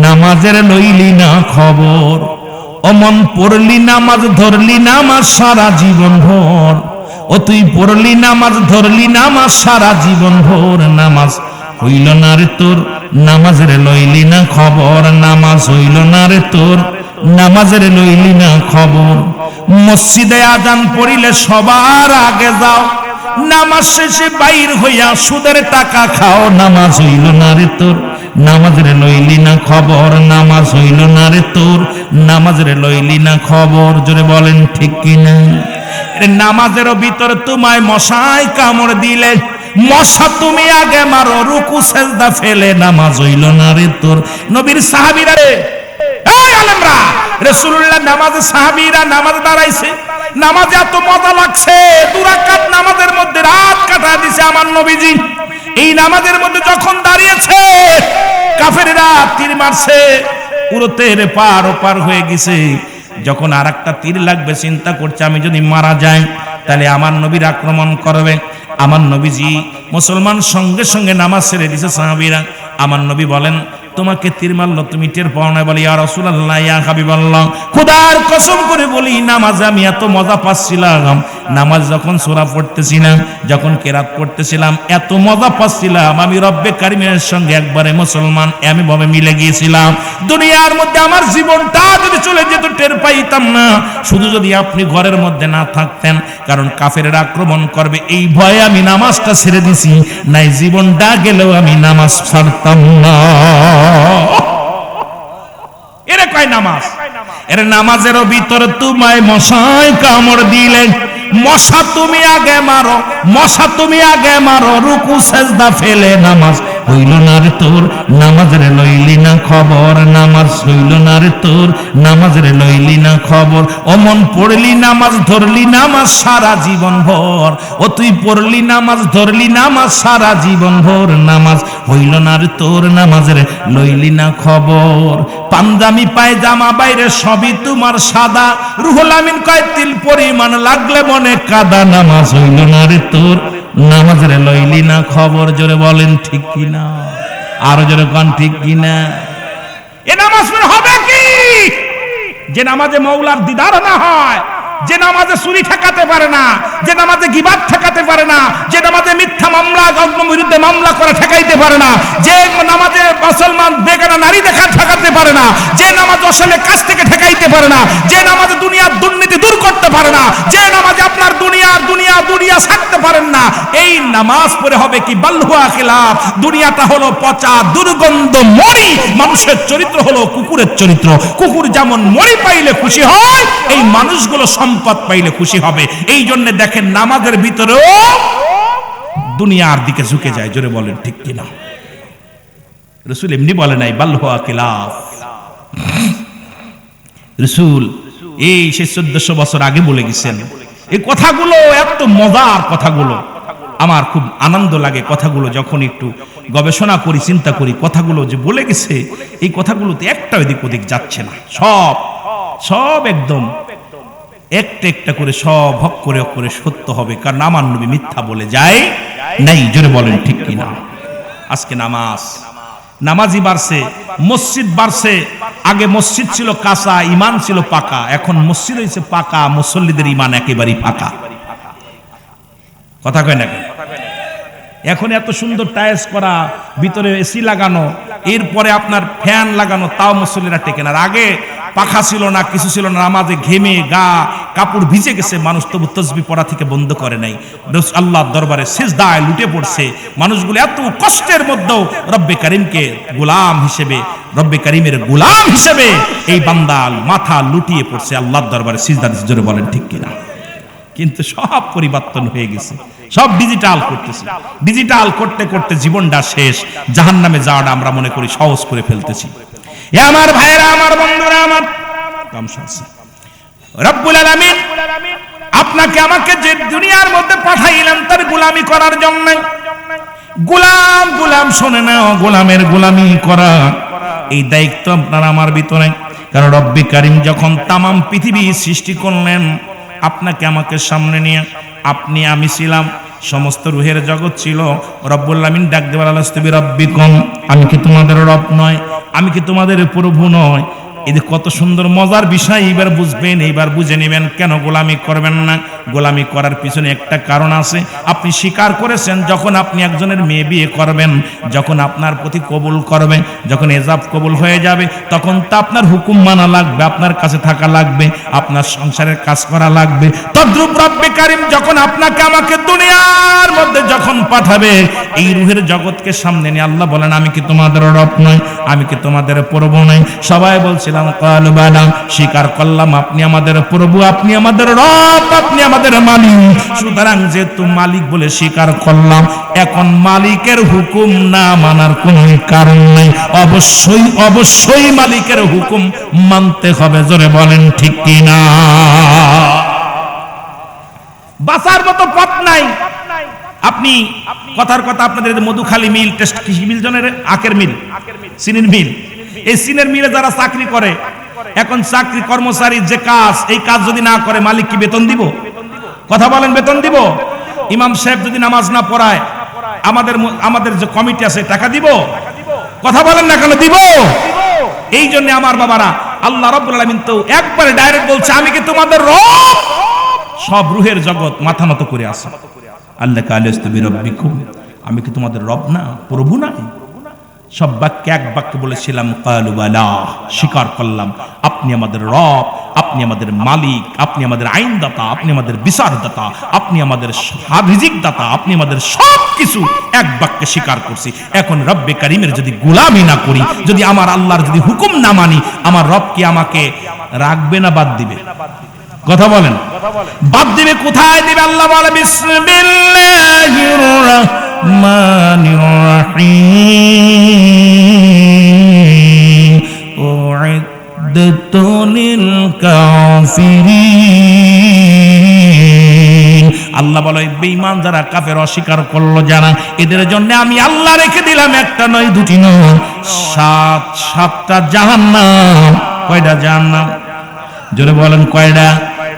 নামাজের লইলি না খবর, অমন পড়লি নামাজ ধরলি নামাজ সারা জীবন ভর, ও তুই পড়লি নামাজ ধরলি নামাজ সারা জীবন ভর, নামাজ হইল না রে তোর, নামাজের লইলি না খবর, নামাজ হইল না রে তোর, নামাজের লইলি না খবর। মসজিদে আজান পড়িলে সবার আগে যাও, নামাজ শেষে বাইর হইয়া সুদের টাকা খাও, নামাজ হইল না রে তোর, নামাজের লইলি না খবর, নামাজ হইল না রে তোর, নামাজের লইলি না খবর। জোরে বলেন ঠিক কিনা? নামাজের ভিতর তোমায় মশায় কামড় দিলে, মশা তুমি আগে মারো, রুকু সিজদা ফেলে, নামাজ হইল না রে তোর। নবীর সাহাবীরা রে, এই আলেমরা, রাসূলুল্লাহ নামাজে সাহাবীরা নামাজ দাঁড়াইছে, নামাজে এত মজা লাগছে, 2 রাকাত নামাজের মধ্যে রাত কাটা দিছে আমার নবীজি। এই নামাজের মধ্যে যখন দাঁড়িয়েছে, কাফেররা তীর মারছে, উড়তের পার ওপার হয়ে গেছে। যখন আরেকটা তীর লাগবে চিন্তা করছে, আমি যদি মারা যাই তাহলে আমার নবীর আক্রমণ করবে। আমার নবীজি মুসলমান সঙ্গে সঙ্গে নামাজ ছেড়ে দিছে। সাহাবীরা, আমার নবী বলেন, তোমাকে তীর মারলো, তুমি টের পাও না? বলি, ইয়া রাসূলুল্লাহ, ইয়া হাবিবাল্লাহ, খোদার কসম করে বলি, নামাজে আমি এত মজা পাচ্ছিলাম, নামাজ যখন সূরা পড়তেছিলাম, যখন কেরাত পড়তেছিলাম, এত মজা পাচ্ছিলাম, আমি রব্বে কারিমের সঙ্গে একবারে মুসলমান আমি ভাবে মিলে গিয়েছিলাম। দুনিয়ার মধ্যে আমার জীবনটা যদি চলে যেত টের পাইতাম না, শুধু যদি আপনি ঘরের মধ্যে না থাকতেন, কারণ কাফেররা আক্রমণ করবে এই ভয়ে আমি নামাজটা ছেড়ে দিছি, নাই জীবনটা গেলেও আমি নামাজ ছাড়তাম না। এরে কয় নামাজ, এরে নামাজের ভিতরে তোমায় মশায় কামড় দিলে, মশা তুমি আগে মারো, মশা তুমি আগে মারো, রুকু সিজদা ফেলে, নামাজ হইল না রে তোর, নামাজের লইলি না খবর, নামাজ হইল না রে তোর, নামাজের লইলি না খবর, অমন পড়লি নামাজ ধরলি নামাজ সারা জীবন ভর, ও তুই পড়লি নামাজ ধরলি নামাজ সারা জীবন ভর, নামাজ হইল না রে তোর, নামাজের লইলি না খবর। পাঞ্জামি পায়জামা বাইরে সবই তোমার সাদা, রুহুল আমিন কয় তিল পরিমাণ লাগলে মনে কাদা, নামাজ হইল না রে তোর, নামাজের লইলি না খবর। জোরে বলেন ঠিক কিনা? আরো জোরে কোন ঠিক কিনা? এ নামাজ হবে কি? যে নামাজে মওলার দিদার না হয়, যে নামাজে চুরি ঠেকাতে পারে না, যে নামাজে গীবাত ঠেকাতে পারে না, যে নামাজে মিথ্যা মামলা বিরুদ্ধে মামলা করে ঠেকাইতে পারে না, যে নামাজে মুসলমান বেগানা নারী দেখা ঠেকাতে পারে না, যে নামাজ অসলে কাজ থেকে ঠেকাইতে পারে না, যে নামাজে দুনিয়ার দুর্নীতি দূর করতে পারে না, যে নামাজে আপনার দুনিয়া ছাড়তে পারেন না, এই নামাজ পড়ে হবে কি? বাল্হুয়া খিলাফ। দুনিয়াটা হলো পচা দুর্গন্ধ মরি, মানুষের চরিত্র হলো কুকুরের চরিত্র। কুকুর যেমন মরি পাইলে খুশি হয়, এই মানুষগুলো সম্পদ পাইলে খুশি হবে। এই জন্য দেখেন নামাজের ভিতরেও দুনিয়ার দিকে ঝুঁকে যায়। জোরে বলেন ঠিক কিনা? রাসূল এমনি বলে নাই বাল্হুয়া খিলাফ। রাসূল এই 1400 বছর আগে বলে গেছেন। এই কথাগুলো এত মজার কথাগুলো, আমার খুব আনন্দ লাগে কথাগুলো যখন একটু গবেষণা করি, চিন্তা করি, কথাগুলো যে বলে গেছে, এই কথাগুলোতে একটা এদিক ওদিক যাচ্ছে না, সব একদম একটা একটা করে সব হক করে সত্য হবে, কারণ আমার নবী মিথ্যা বলে যায় নাই। জোরে বলেন ঠিক কিনা? আজকে নামাজ নামাজি বাড়ছে, মসজিদ বাড়ছে। আগে মসজিদ ছিল কাঁচা, ইমান ছিল পাকা, এখন মসজিদ হয়েছে পাকা, মুসল্লিদের ইমান একেবারেই পাকা। কথা কয় না? এখন এত সুন্দর টাইলস করা, ভিতরে এসি লাগানো, এরপরে আপনার ফ্যান লাগানো, তাও মুসল্লিরা টেকে না। আগে পাখা ছিল না, কিছু ছিল না, নামাজে ঘেমে গা কাপড় ভিজে গেছে, মানুষ তবু তাসবিহ পড়া থেকে বন্ধ করে নাই। আল্লাহর দরবারে সিজদায় লুটে পড়ছে। মানুষগুলো এত কষ্টের মধ্যেও রব্বে কারিমকে গোলাম হিসেবে, রব্বে কারিমের গোলাম হিসেবে এই বান্দা মাথা লুটিয়ে পড়ছে আল্লাহর দরবারে সিজদা দিতে। জোরে বলেন ঠিক কিনা? কিন্তু সব পরিবর্তন হয়ে গেছে, সব ডিজিটাল করতেছি। ডিজিটাল করতে করতে জীবনটা শেষ, জাহান্নামে যাওয়াটা আমরা মনে করি সহজ করে ফেলতেছি। এ আমার ভাইরা, আমার বন্ধুরা, আমার রব্বুল আলামিন আপনাকে আমাকে যে দুনিয়ার মধ্যে পাঠাইলেন তার গোলামি করার জন্য। গোলাম গোলাম শোনে না, গোলামের গোলামি করা এই দায়িত্ব আপনার আমার ভিতরে। কারণ রব্বে কারিম যখন তামাম পৃথিবী সৃষ্টি করলেন, আপনাকে আমাকে সামনে নিয়ে, আপনি আমি ছিলাম, সমস্ত রুহের জগৎ ছিল। রব্বুল আলামিন ডাক দেওয়ার আলাস্তাবি রব্বিকুম, আমি কি তোমাদের রব নয়? আমি কি তোমাদের প্রভু নয়? এই যে কত সুন্দর মজার বিষয়, এইবার বুঝবেন, এইবার বুঝে নেবেন কেন গোলামি করবেন না। গোলামি করার পিছনে একটা কারণ আছে। আপনি স্বীকার করেছেন যখন আপনি একজনের মেয়ে বিয়ে করবেন, যখন আপনার প্রতি কবুল করবে, যখন এজাব কবুল হয়ে যাবে, তখন তো আপনার হুকুম মানা লাগবে, আপনার কাছে থাকা লাগবে, আপনার সংসারের কাজ করা লাগবে। তদ্রূপ রব্বে কারিম যখন আপনাকে আমাকে দুনিয়ার মধ্যে যখন পাঠাবে, এই রুহের জগৎকে সামনে নিয়ে আল্লাহ বলেন, আমি কি তোমাদের রব নয়? আমি কি তোমাদের প্রভু নই? সবাই বলছিলাম ক্বালু বালা, স্বীকার করলাম আপনি আমাদের প্রভু, আপনি আমাদের রব, আপনি আমাদের মালিক। সুতরাং যেহেতু মালিক বলে স্বীকার করলাম, এখন মালিকের হুকুম না মানার কোনো কারণ নেই। অবশ্যই অবশ্যই মালিকের হুকুম মানতে হবে। জোরে বলেন ঠিক কিনা? বাঁচার মতো পথ নাই। আপনি কথার কথা, আপনাদের মধুখালী মিল, টেস্ট কৃষি মিল, জনের আখের মিল, চিনির মিল, এই চিনের মিলে যারা চাকরি করে, এখন চাকরি কর্মচারী যে কাজ, এই কাজ যদি না করে মালিক কি বেতন দিব? কথা বলেন, বেতন দিব? ইমাম সাহেব যদি নামাজ না পড়ায়, আমাদের যে কমিটি আছে টাকা দিব? কথা বলেন না কেন? দিব। এই জন্য আমার বাবারা, আল্লাহ রাব্বুল আলামিন তো একবারে ডাইরেক্ট বলছে, আমি কি তোমাদের রব? সব রুহের জগৎ মাথা নত করে আছে। আল্লাহ কালাস্তাবি রব্বিকুম, আমি কি তোমাদের রব না, প্রভু না? সব বাক্যে এক বাক্যে বলেছিলাম ক্বালু বালা, স্বীকার করলাম আপনি আমাদের রব, আপনি আমাদের মালিক, আপনি আমাদের আইনদাতা, আপনি আমাদের বিচারদাতা, আপনি আমাদের রিজিক দাতা, আপনি আমাদের সব কিছু এক বাক্যে স্বীকার করছি। এখন রব্বে কারিমের যদি গোলামি না করি, যদি আমার আল্লাহর যদি হুকুম না মানি, আমার রব কি আমাকে রাখবে না বাদ দিবে? কথা বলেন, বাদ দিবে। কোথায় দিবে? আল্লাহ বলে বিসমিল্লাহির রাহমানির রাহিম, উইদ্দাতু লিল কাফিরিন। আল্লাহ বলে বেঈমান যারা, কাফের, অস্বীকার করলো যারা, এদের জন্য আমি আল্লাহ রেখে দিলাম একটা নয়, দুটি নয়, সাতটা জাহান্নাম। কয়টা জাহান্নাম? জোরে বলেন কয়টা?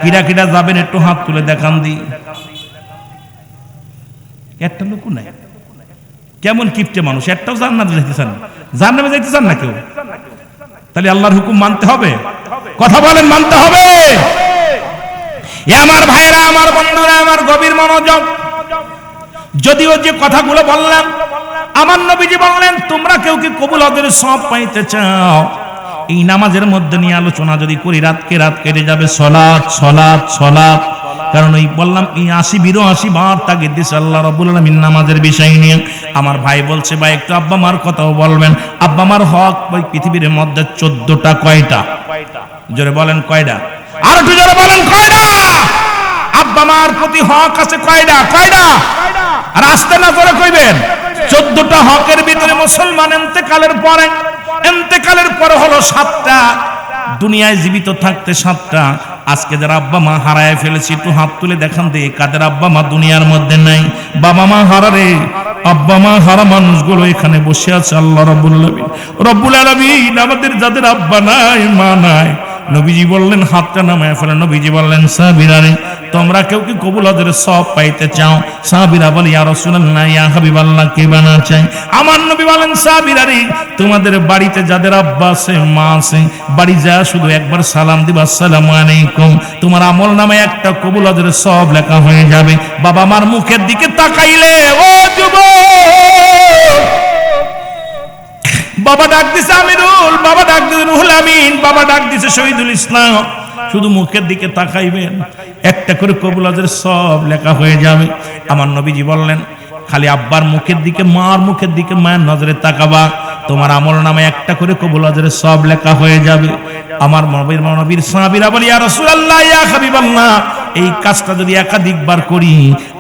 কিরা কিরা যাবেন একটু হাত তুলে দেখান দি। একটা লোক নাই। কেমন কিপটে মানুষ, একটাও জান্নাতে যাইতে চান না। জান্নাতে যাইতে চান না কেউ? তাহলে আল্লাহর হুকুম মানতে হবে। কথা বলেন, মানতে হবে। এ আমার ভাইরা, আমার বন্ধুরা, আমার গভীর মনোযোগ। যদিও যে কথাগুলো বললাম, আমার নবীজি বললেন, তোমরা কেউ কি কবুল হজের সওয়াব পাইতে চাও, এই নামাজের মধ্যে নিয়ে আলোচনা যদি করি, রাত কেটে যাবে। সলাৎ সলাৎ সলাৎ। কারণ ওই বললাম, এই ৮০-৮২ বার তাগিদ দিয়েছে আল্লাহ রাব্বুল আলামিন নামাজের বিষয় নিয়ে। আমার ভাই বলছে, ভাই একটু আব্বা মার কথাও বলবেন। আব্বা মার হক ওই পৃথিবীর মধ্যে 14টা। কয়টা? জোরে বলেন কয়টা? আর একটু জোরে বলেন কয়টা? আব্বা মার প্রতি হক আছে কয়টা? কয়টা? আর আসতে না জোরে কইবেন। 14টা হকের ভিতরে মুসলমান এন্তেকালের পরে হলো 7টা। দুনিয়ায় জীবিত থাকতে 7টা। আজকে যারা আব্বা মা হারায় ফেলেছি, একটু হাত তুলে দেখান দে কাদের আব্বা মা দুনিয়ার মধ্যে নাই। বাবা মা হারারে, আব্বা মা হারা মানুষগুলো এখানে বসে আছে। আল্লাহ রব্বুল আলামিন আমাদের যাদের আব্বা নাই, মা নাই, নবীজি বললেন হাতটা নামায় ফেলেন। নবীজি বললেন সাবিরারে, তোমরা কেউ কি কবুল হজের সওয়াব পাইতে চাও? সাহাবীরা বলে ইয়া রাসূলুল্লাহ ইয়া হাবিবাল্লাহ কে বানা চাই? আমার নবী বলেন সাহাবীরা রে, তোমাদের বাড়িতে যাদের আব্বা আছে মা আছে, বাড়ি যা শুধু একবার সালাম দিবা আসসালামু আলাইকুম, তোমার আমল নামে একটা কবুল হজের সওয়াব লেখা হয়ে যাবে। বাবা মার মুখের দিকে তাকাইলে ও যুবক, বাবা ডাক দিছে আমিরুল, বাবা ডাক দিছে রুহুল আমিন, বাবা ডাক দিছে শহীদুল ইসলাম, শুধু মুখের দিকে তাকাইবেন, একটা করে কবুল হজের সওয়াব লেখা হয়ে যাবে। আমার নবীজি বললেন খালি আব্বার মুখের দিকে মার মুখের দিকে মায়ের নজরে তাকাবা, তোমার আমল নামে একটা করে কবুল হজের সওয়াব লেখা হয়ে যাবে। আমার নবীর সাহাবীরা বলে ইয়া রাসূলুল্লাহ ইয়া হাবিবাল্লাহ, এই কাজটা যদি একাধিকবার করি,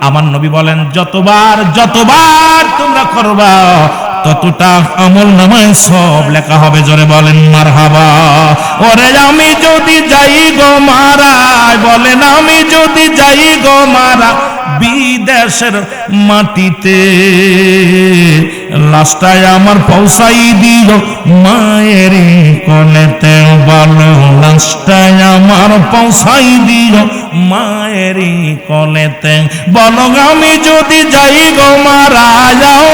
আমার নবী বলেন যতবার তোমরা করবা ততটা আমল নামায় সব লেখা হবে। জোরে বলেন মারহাবা। ওরে আমি যদি যাই গো মারায়, বলেন আমি যদি যাই গো মারা বিদেশের মাটিতে, লাস্টায় আমার পৌঁছাই দিও মায়ের কোলেতে, বলো লাস্টায় আমার পৌঁছাই দিও মায়ের কোলেতে, বলো আমি যদি যাই গো মারা,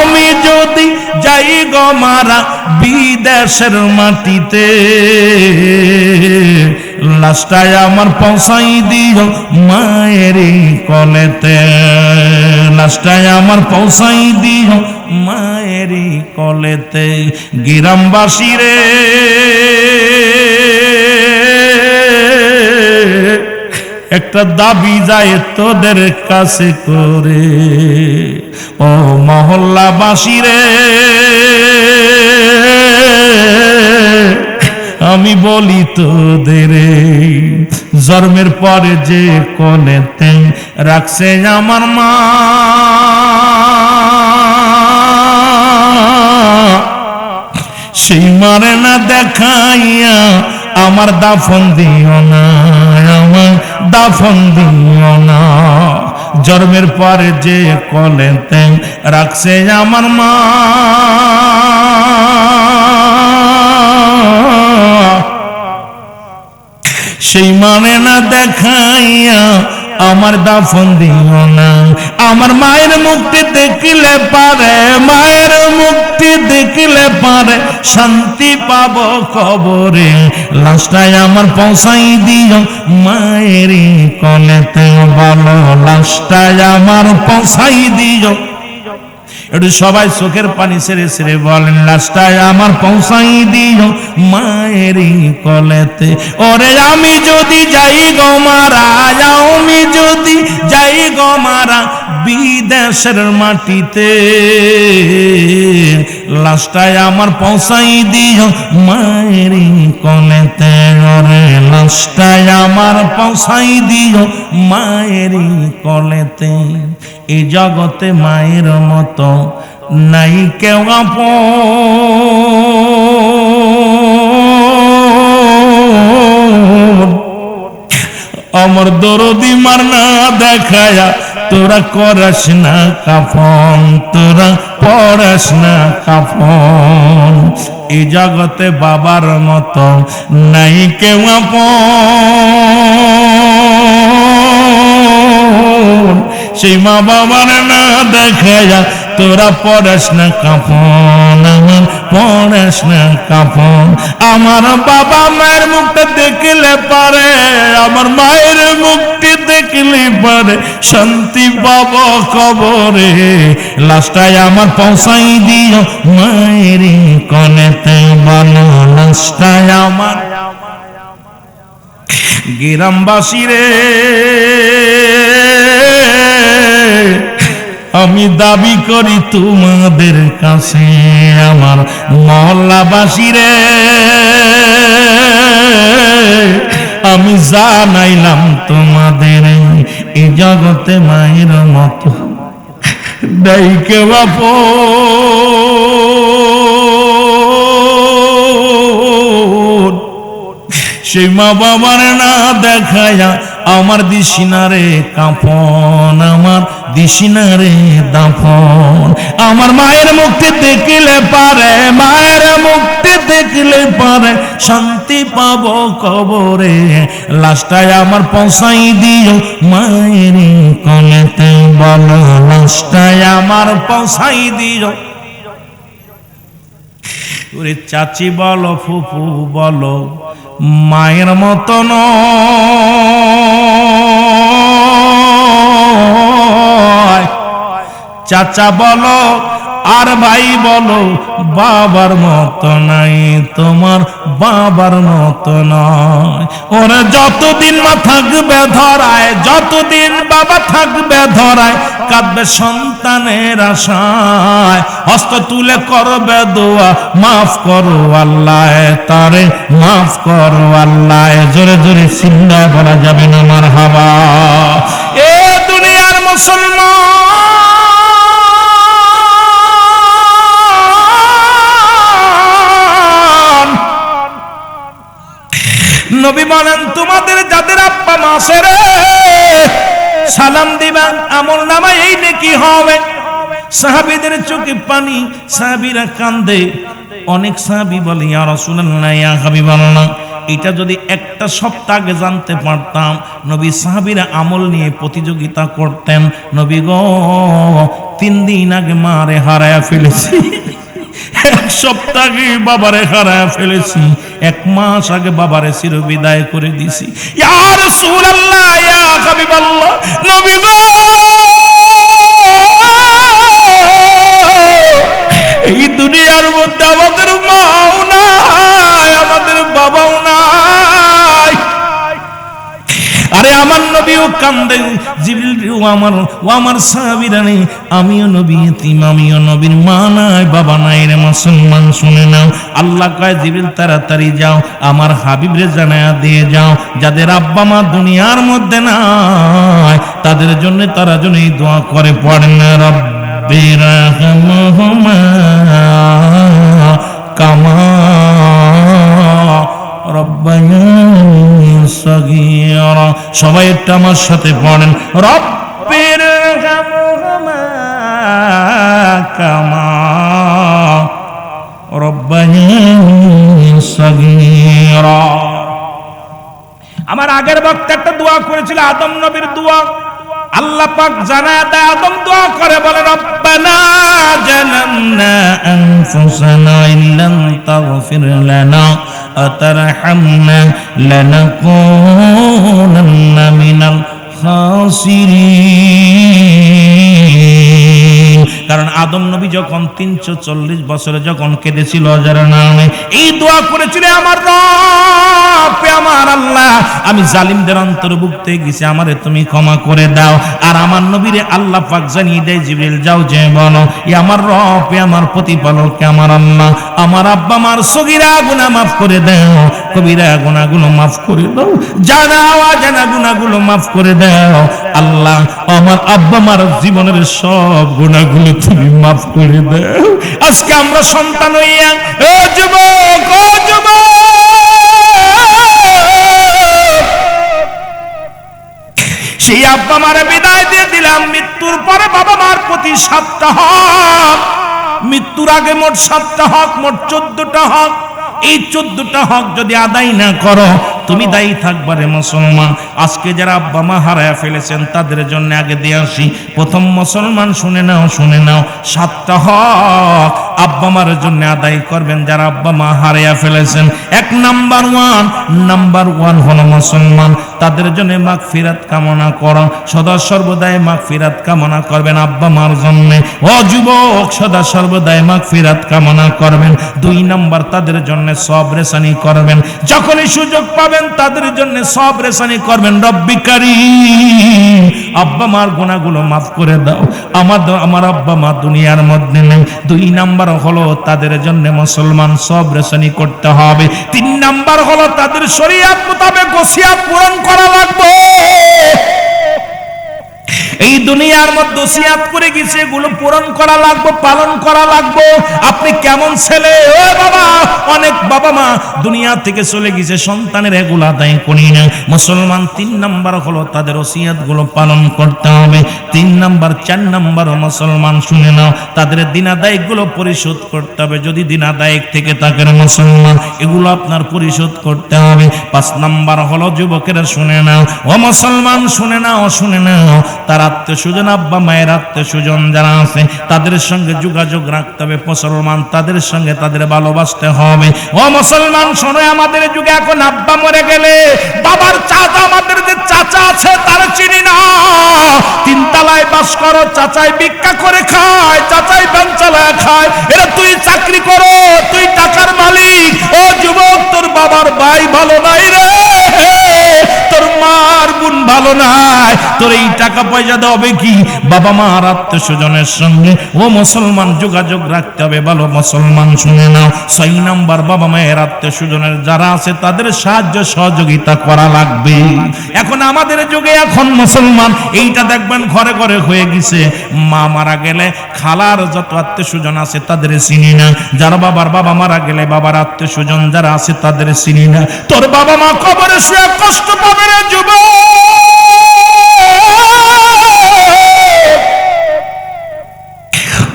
আমি যদি যাই গো মারা বিদেশের মাটিতে, লাস্টায় আমার পৌঁছাই দিও মায়ের কোলেতে, লাস্টায় আমার পৌঁছাই দিও মায়ের কোলেতে। গ্রামবাসী রে একটা দাবি যায় তোদের কাছে করে, ও মহল্লাবাসী রে আমি বলি তোদের, জন্মের পরে যে কোলেতে রাখছে আমার মা, সেই মারে না দেখাইয়া আমার দাফন দিও না, আমার দাফন দিও না। জন্মের পরে যে কোলেতে রাখছে আমার মা, সেই মানে না দেখাইয়া আমার দাফন দিও না। আমার মায়ের মুক্তি দেখলে পারে, মায়ের মুক্তি দেখলে পারে শান্তি পাব কবরে, লাস্টায় আমার পৌঁছাই দিও মায়ের কোলেতে, বলো লাস্টায় আমার পৌঁছাই দিও। একটু সবাই চোখের পানি ছেড়ে ছেড়ে বলেন লাস্টায় আমার পৌঁছাই দিও মায়ের কোলেতে। ওরে আমি যদি যাই গো মারা, আমি যদি যাই গো মারা বিদেশের মাটিতে, লাস্টায় আমার পৌঁছাই দিও মায়ের কোলেতে, ওরে লাস্টায় আমার পৌঁছাই দিও মায়ের কোলেতে। এই জগতে মায়ের মতো নাই কেউ আপন, আমার দরদি মার না দেখায়া তোরা করাস না কাফন, তোরা পড়াস না কাফন। এই জগতে বাবার মতো নাই কেউ আপন, সেই মা বাবার না দেখায়া তোরা পড়াস না কাফন, আমার পড়াস না কাফন। আমার বাবা মায়ের মুখটা দেখলে পারে, আমার মায়ের মুখটি দেখলে পারে শান্তি পাব কবরে, লাস্টায় আমার পৌঁছাই দিও মায়ের কোলেতে, বলো লাস্টায় আমার। গ্রামবাসী রে আমি দাবি করি তোমাদের কাছে, আমার মহল্লাবাসী রে আমি জানাইলাম তোমাদের, এই জগতে মায়ের মতো নাই কেউ আপন। সেই মা বাবার না দেখায়া আমার দিশিনারে কাফন, আমার দিশিনারে দাফন। আমার মায়ের মুক্তি দেখলে পারে, মায়ের মুক্তি দেখলে পারে শান্তি পাবো কবরে, লাশটায় আমার পৌঁছাই দিও মায়ের কোলেতে বলো, লাশটায় আমার পৌঁছাই দিও। ওরে চাচি বলো ফুফু বলো, মায়ের মতো নয়। চাচা বলো আর ভাই বলো, বাবার মতো নাই, তোমার বাবার মতো নয়। ওরা যতদিন মা থাকবে ধরায়, যতদিন বাবা থাকবে ধরায়, কাঁদবে সন্তানের আশায়, হস্ত তুলে করবে দোয়া, মাফ করো আল্লাহ তারে, মাফ করো আল্লাহ। জোরে জোরে সিল্লা বলা যাবে না মারহাবা। এ দুনিয়ার মুসলমান, নবী বলেন তোমাদের যাদের আব্বা মা আছে রে, সালাম দিবা, আমল নামায় এই নেকি হবে। সাহাবীদের চোখে পানি, সাহাবীরা কান্দে। অনেক সাহাবী বলে ইয়া রাসূলুল্লাহ ইয়া হাবিবাল্লাহ, এটা যদি একটা সপ্তাহ আগে জানতে পারতাম। নবী সাহাবীরা আমল নিয়ে প্রতিযোগিতা করতেন। নবী গো 3 দিন আগে মারে হারায়া ফেলেছি, 1 সপ্তাহ আগে বাবারে হারায়া ফেলেছি, 1 মাস আগে বাবারে চিরবিদায় করে দিছি। ইয়া রাসূলুল্লাহ ইয়া হাবিবাল্লাহ, নবী গো এই দুনিয়ার মধ্যে আমাদের মাও নাই, আমাদের বাবাও নাই। আরে আমার নবীও কান্দে, জিবরিল ও আমার সাহাবীরা নেই, আমিও নবী এতিম, আমিও নবীর মা নাই বাবা নাই রে মুসলমান শুনে নাও। আল্লাহ কয় জিবরিল তাড়াতাড়ি যাও, আমার হাবিবরে জানায়া দিয়ে যাও, যাদের আব্বা মা দুনিয়ার মধ্যে নাই তাদের জন্য তারা যেন এই দোয়া করে পড়েন, রব্বি রাহমহুমা কামা রব্বায়ানি সগীরা। সবাই একটু আমার সাথে পড়েন, রব্বি রাহমহুমা কামা রব্বায়ানি সগীরা। আমার আগের বক্তা একটা দোয়া করেছিল, আদম নবীর দোয়া। আল্লাহ পাক জানায় দেয়, আদম দোয়া করে বলে, রব্বানা জালামনা আনফুসানা ইল্লাম তাগফির লানা ওয়া তারহামনা লানাকুনান্না মিনাল খাসিরিন। কারণ আদম নবী যখন 340 বছরে যখন কেঁদেছিল যারা নামে, এই দোয়া করেছিল, আমার রব আমার আল্লাহ, আমি জালিমদের অন্তর্ভুক্ত গেছি, আমারে তুমি ক্ষমা করে দাও। আর আমার নবীরে আল্লাহ পাক জানিয়ে দেয়, জিবরিল যাও যে বলো, ই আমার রব আমার প্রতিপালক আমার আল্লাহ, আমার আব্বা আমার সগীরা গুনাহ মাফ করে দাও, কবিরা গুনাহগুলো মাফ করে দাও, জানা অজানা গুনাহগুলো মাফ করে দাও। আল্লাহ আমার আব্বা আমার জীবনের সব গুনাহগুলো তুমি মাফ করে দাও। আজকে আমরা সন্তান হইয়া, ও যুবক ও যুবক, সেই আব্বা মারে বিদায় দিয়ে দিলাম, মৃত্যুর পরে বাবা মার প্রতি 7টা হক, মৃত্যুর আগে মোট 7টা হক, মোট 14টা হক। এই 14টা হক যদি আদায় না করো তুমি দায়ী থাকবা রে মুসলমান। আজকে যারা আব্বা মা হারায়া ফেলেছেন তাদের জন্য আগে দিয়ে আসি। প্রথম মুসলমান শুনে নাও, শুনে নাও, 7টা হক আব্বা মার জন্য আদায় করবেন যারা আব্বা মা হারায়া ফেলেছেন। নাম্বার ওয়ান হলো মুসলমান, তাদের জন্য মাগফিরাত কামনা করো, সদা সর্বদাই মাগফিরাত কামনা করবেন আব্বা মার জন্য। ও যুবক, সদা সর্বদাই মাগফিরাত কামনা করবেন। 2 নাম্বার, তাদের জন্য সবরেসানি করবেন, যখনই সুযোগ পাবেন তাদের জন্য সবরেসানি করবেন। রব্বি কারীম, আব্বা মার গুনাহগুলো মাফ করে দাও, আমার আব্বা মা দুনিয়ার মধ্যে নেই। 2 নাম্বার হলো তাদের জন্য মুসলমান সবরেসানি করতে হবে। 3 নাম্বার হলো তাদের শরীয়ত মোতাবেক ওসিয়ত পূরণ করা লাগবে। এই দুনিয়ার মধ্যে ওসিয়ত করে গেছে, এগুলো পূরণ করা লাগবে, পালন করা লাগবে। আপনি কেমন ছেলে, ও বাবা ও অনেক বাবা মা দুনিয়া থেকে চলে গেছে, সন্তানের এগুলো আদায় করি না। মুসলমান 3 নাম্বার হলো তাদের ওসিয়াত গুলো পালন করতে হবে। 3 নাম্বার 4 নাম্বার মুসলমান শুনে নাও, তাদের দিন আদায় গুলো পরিশোধ করতে হবে। যদি দিন আদায় থেকে থাকে মুসলমান, এগুলো আপনার পরিশোধ করতে হবে। 5 নাম্বার হলো যুবকেরা শুনে নাও, ও মুসলমান শুনে নাও, শুনে নাও, তার আত্মীয় স্বজন, আব্বা মায়ের আত্মীয় স্বজন যারা আছে তাদের সঙ্গে যোগাযোগ রাখতে হবে। মুসলমান তাদের সঙ্গে তাদের ভালোবাসতে হবে। ও মুসলমান শোনো, আমাদের যুগে এখন আব্বা মরে গেলে বাবার চাচা, আমাদের যে চাচা আছে তার চিনি না। 3 তলায় বাস করো, চাচাই ভিক্ষা করে খায়, চাচাই ব্যান চালায় খায়। এরা তুই চাকরি করো, তুই টাকার মালিক। ও যুবক, তোর বাবার ভাই ভালো নাই রে, তোর মার বোন ভালো নাই, তোর এই টাকা পয়সা দেবে কি? বাবা মার আত্মীয় স্বজনের সঙ্গে ও মুসলমান যোগাযোগ রাখতে হবে। ভালো মুসলমান শুনে নাও, 6 নাম্বার বাবা মায়ের আত্মীয় স্বজনের যারা আছে তাদের সাহায্য সহযোগিতা করা লাগবে। এখন আমাদের যুগে এখন মুসলমান এইটা দেখবেন ঘরে ঘরে হয়ে গেছে। মা মারা গেলে খালার যত আত্মীয় স্বজন আছে তাদের চিনি না, যার বাবার বাবা মারা গেলে বাবার আত্মীয় স্বজন যারা আছে তাদের চিনি না। তোর বাবা মা কবরে শুয়ে কষ্ট পাবে রে যুবক,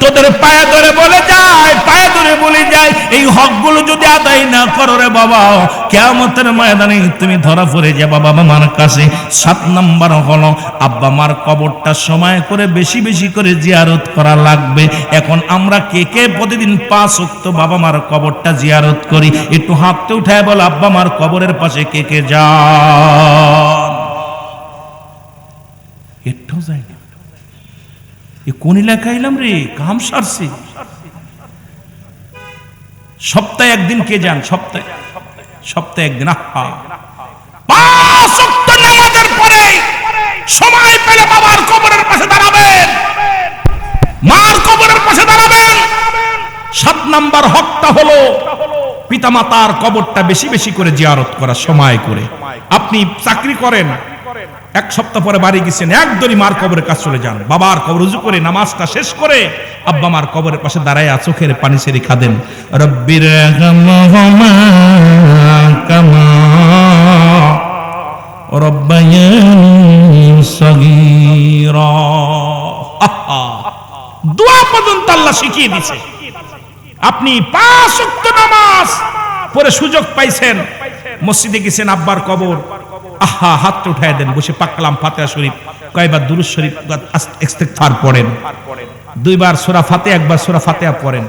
তোদের পায়ে ধরে বলে যায়, পায়ে ধরে বলে যায়, এই হকগুলো যদি আদায় না করো রে বাবা, কিয়ামতের ময়দানে তুমি ধরা পড়ে যাবে বাবা মার কাছে। 7 নাম্বার হলো আব্বা মার কবরটা সময় করে বেশি বেশি করে জিয়ারত করা লাগবে। এখন আমরা কে কে প্রতিদিন 5 ওয়াক্ত বাবা মার কবরটা জিয়ারত করি? একটু হাতটা উঠায় বল, আব্বা মার কবরের পাশে কে কে যান? একটু যাই না। কোন এলাকায় এলাম রে, কাম সারছে। সপ্তাহে একদিন কে যান? সপ্তাহে একদিন। 5 ওয়াক্ত নামাজের পরে সময় পেলে বাবার কবরের পাশে দাঁড়াবেন, মার কবরের পাশে দাঁড়াবেন। 7 নাম্বার হকটা হলো পিতামাতার কবরটা বেশি বেশি করে জিয়ারত করা সময় করে। আপনি চাকরি করেন, 1 সপ্তাহ পরে বাড়ি গেছেন, একদমই মার কবরের কাছে চলে যান, বাবার কবর রুজু করে নামাজটা শেষ করে আব্বা মার কবরের পাশে দাঁড়ায় চোখের পানি ছেড়ে খাদেন, রব্বির রহমহুমা কামা রব্বায়ানি সগীরা। দোয়া পর্যন্ত আল্লাহ শিখিয়ে দিয়েছে। আপনি 5 ওয়াক্ত নামাজ পরে সুযোগ পাইছেন, মসজিদে গেছেন, আব্বার কবর, আহা হাতটা উঠায় দেন, বসে পাক কালাম ফাতিহা শরীফ কয়েকবার দুরূদ শরীফ ইস্তিগফার পড়েন, 2 বার সূরা ফাতিহা, 1 বার সূরা ফাতিহা পড়েন।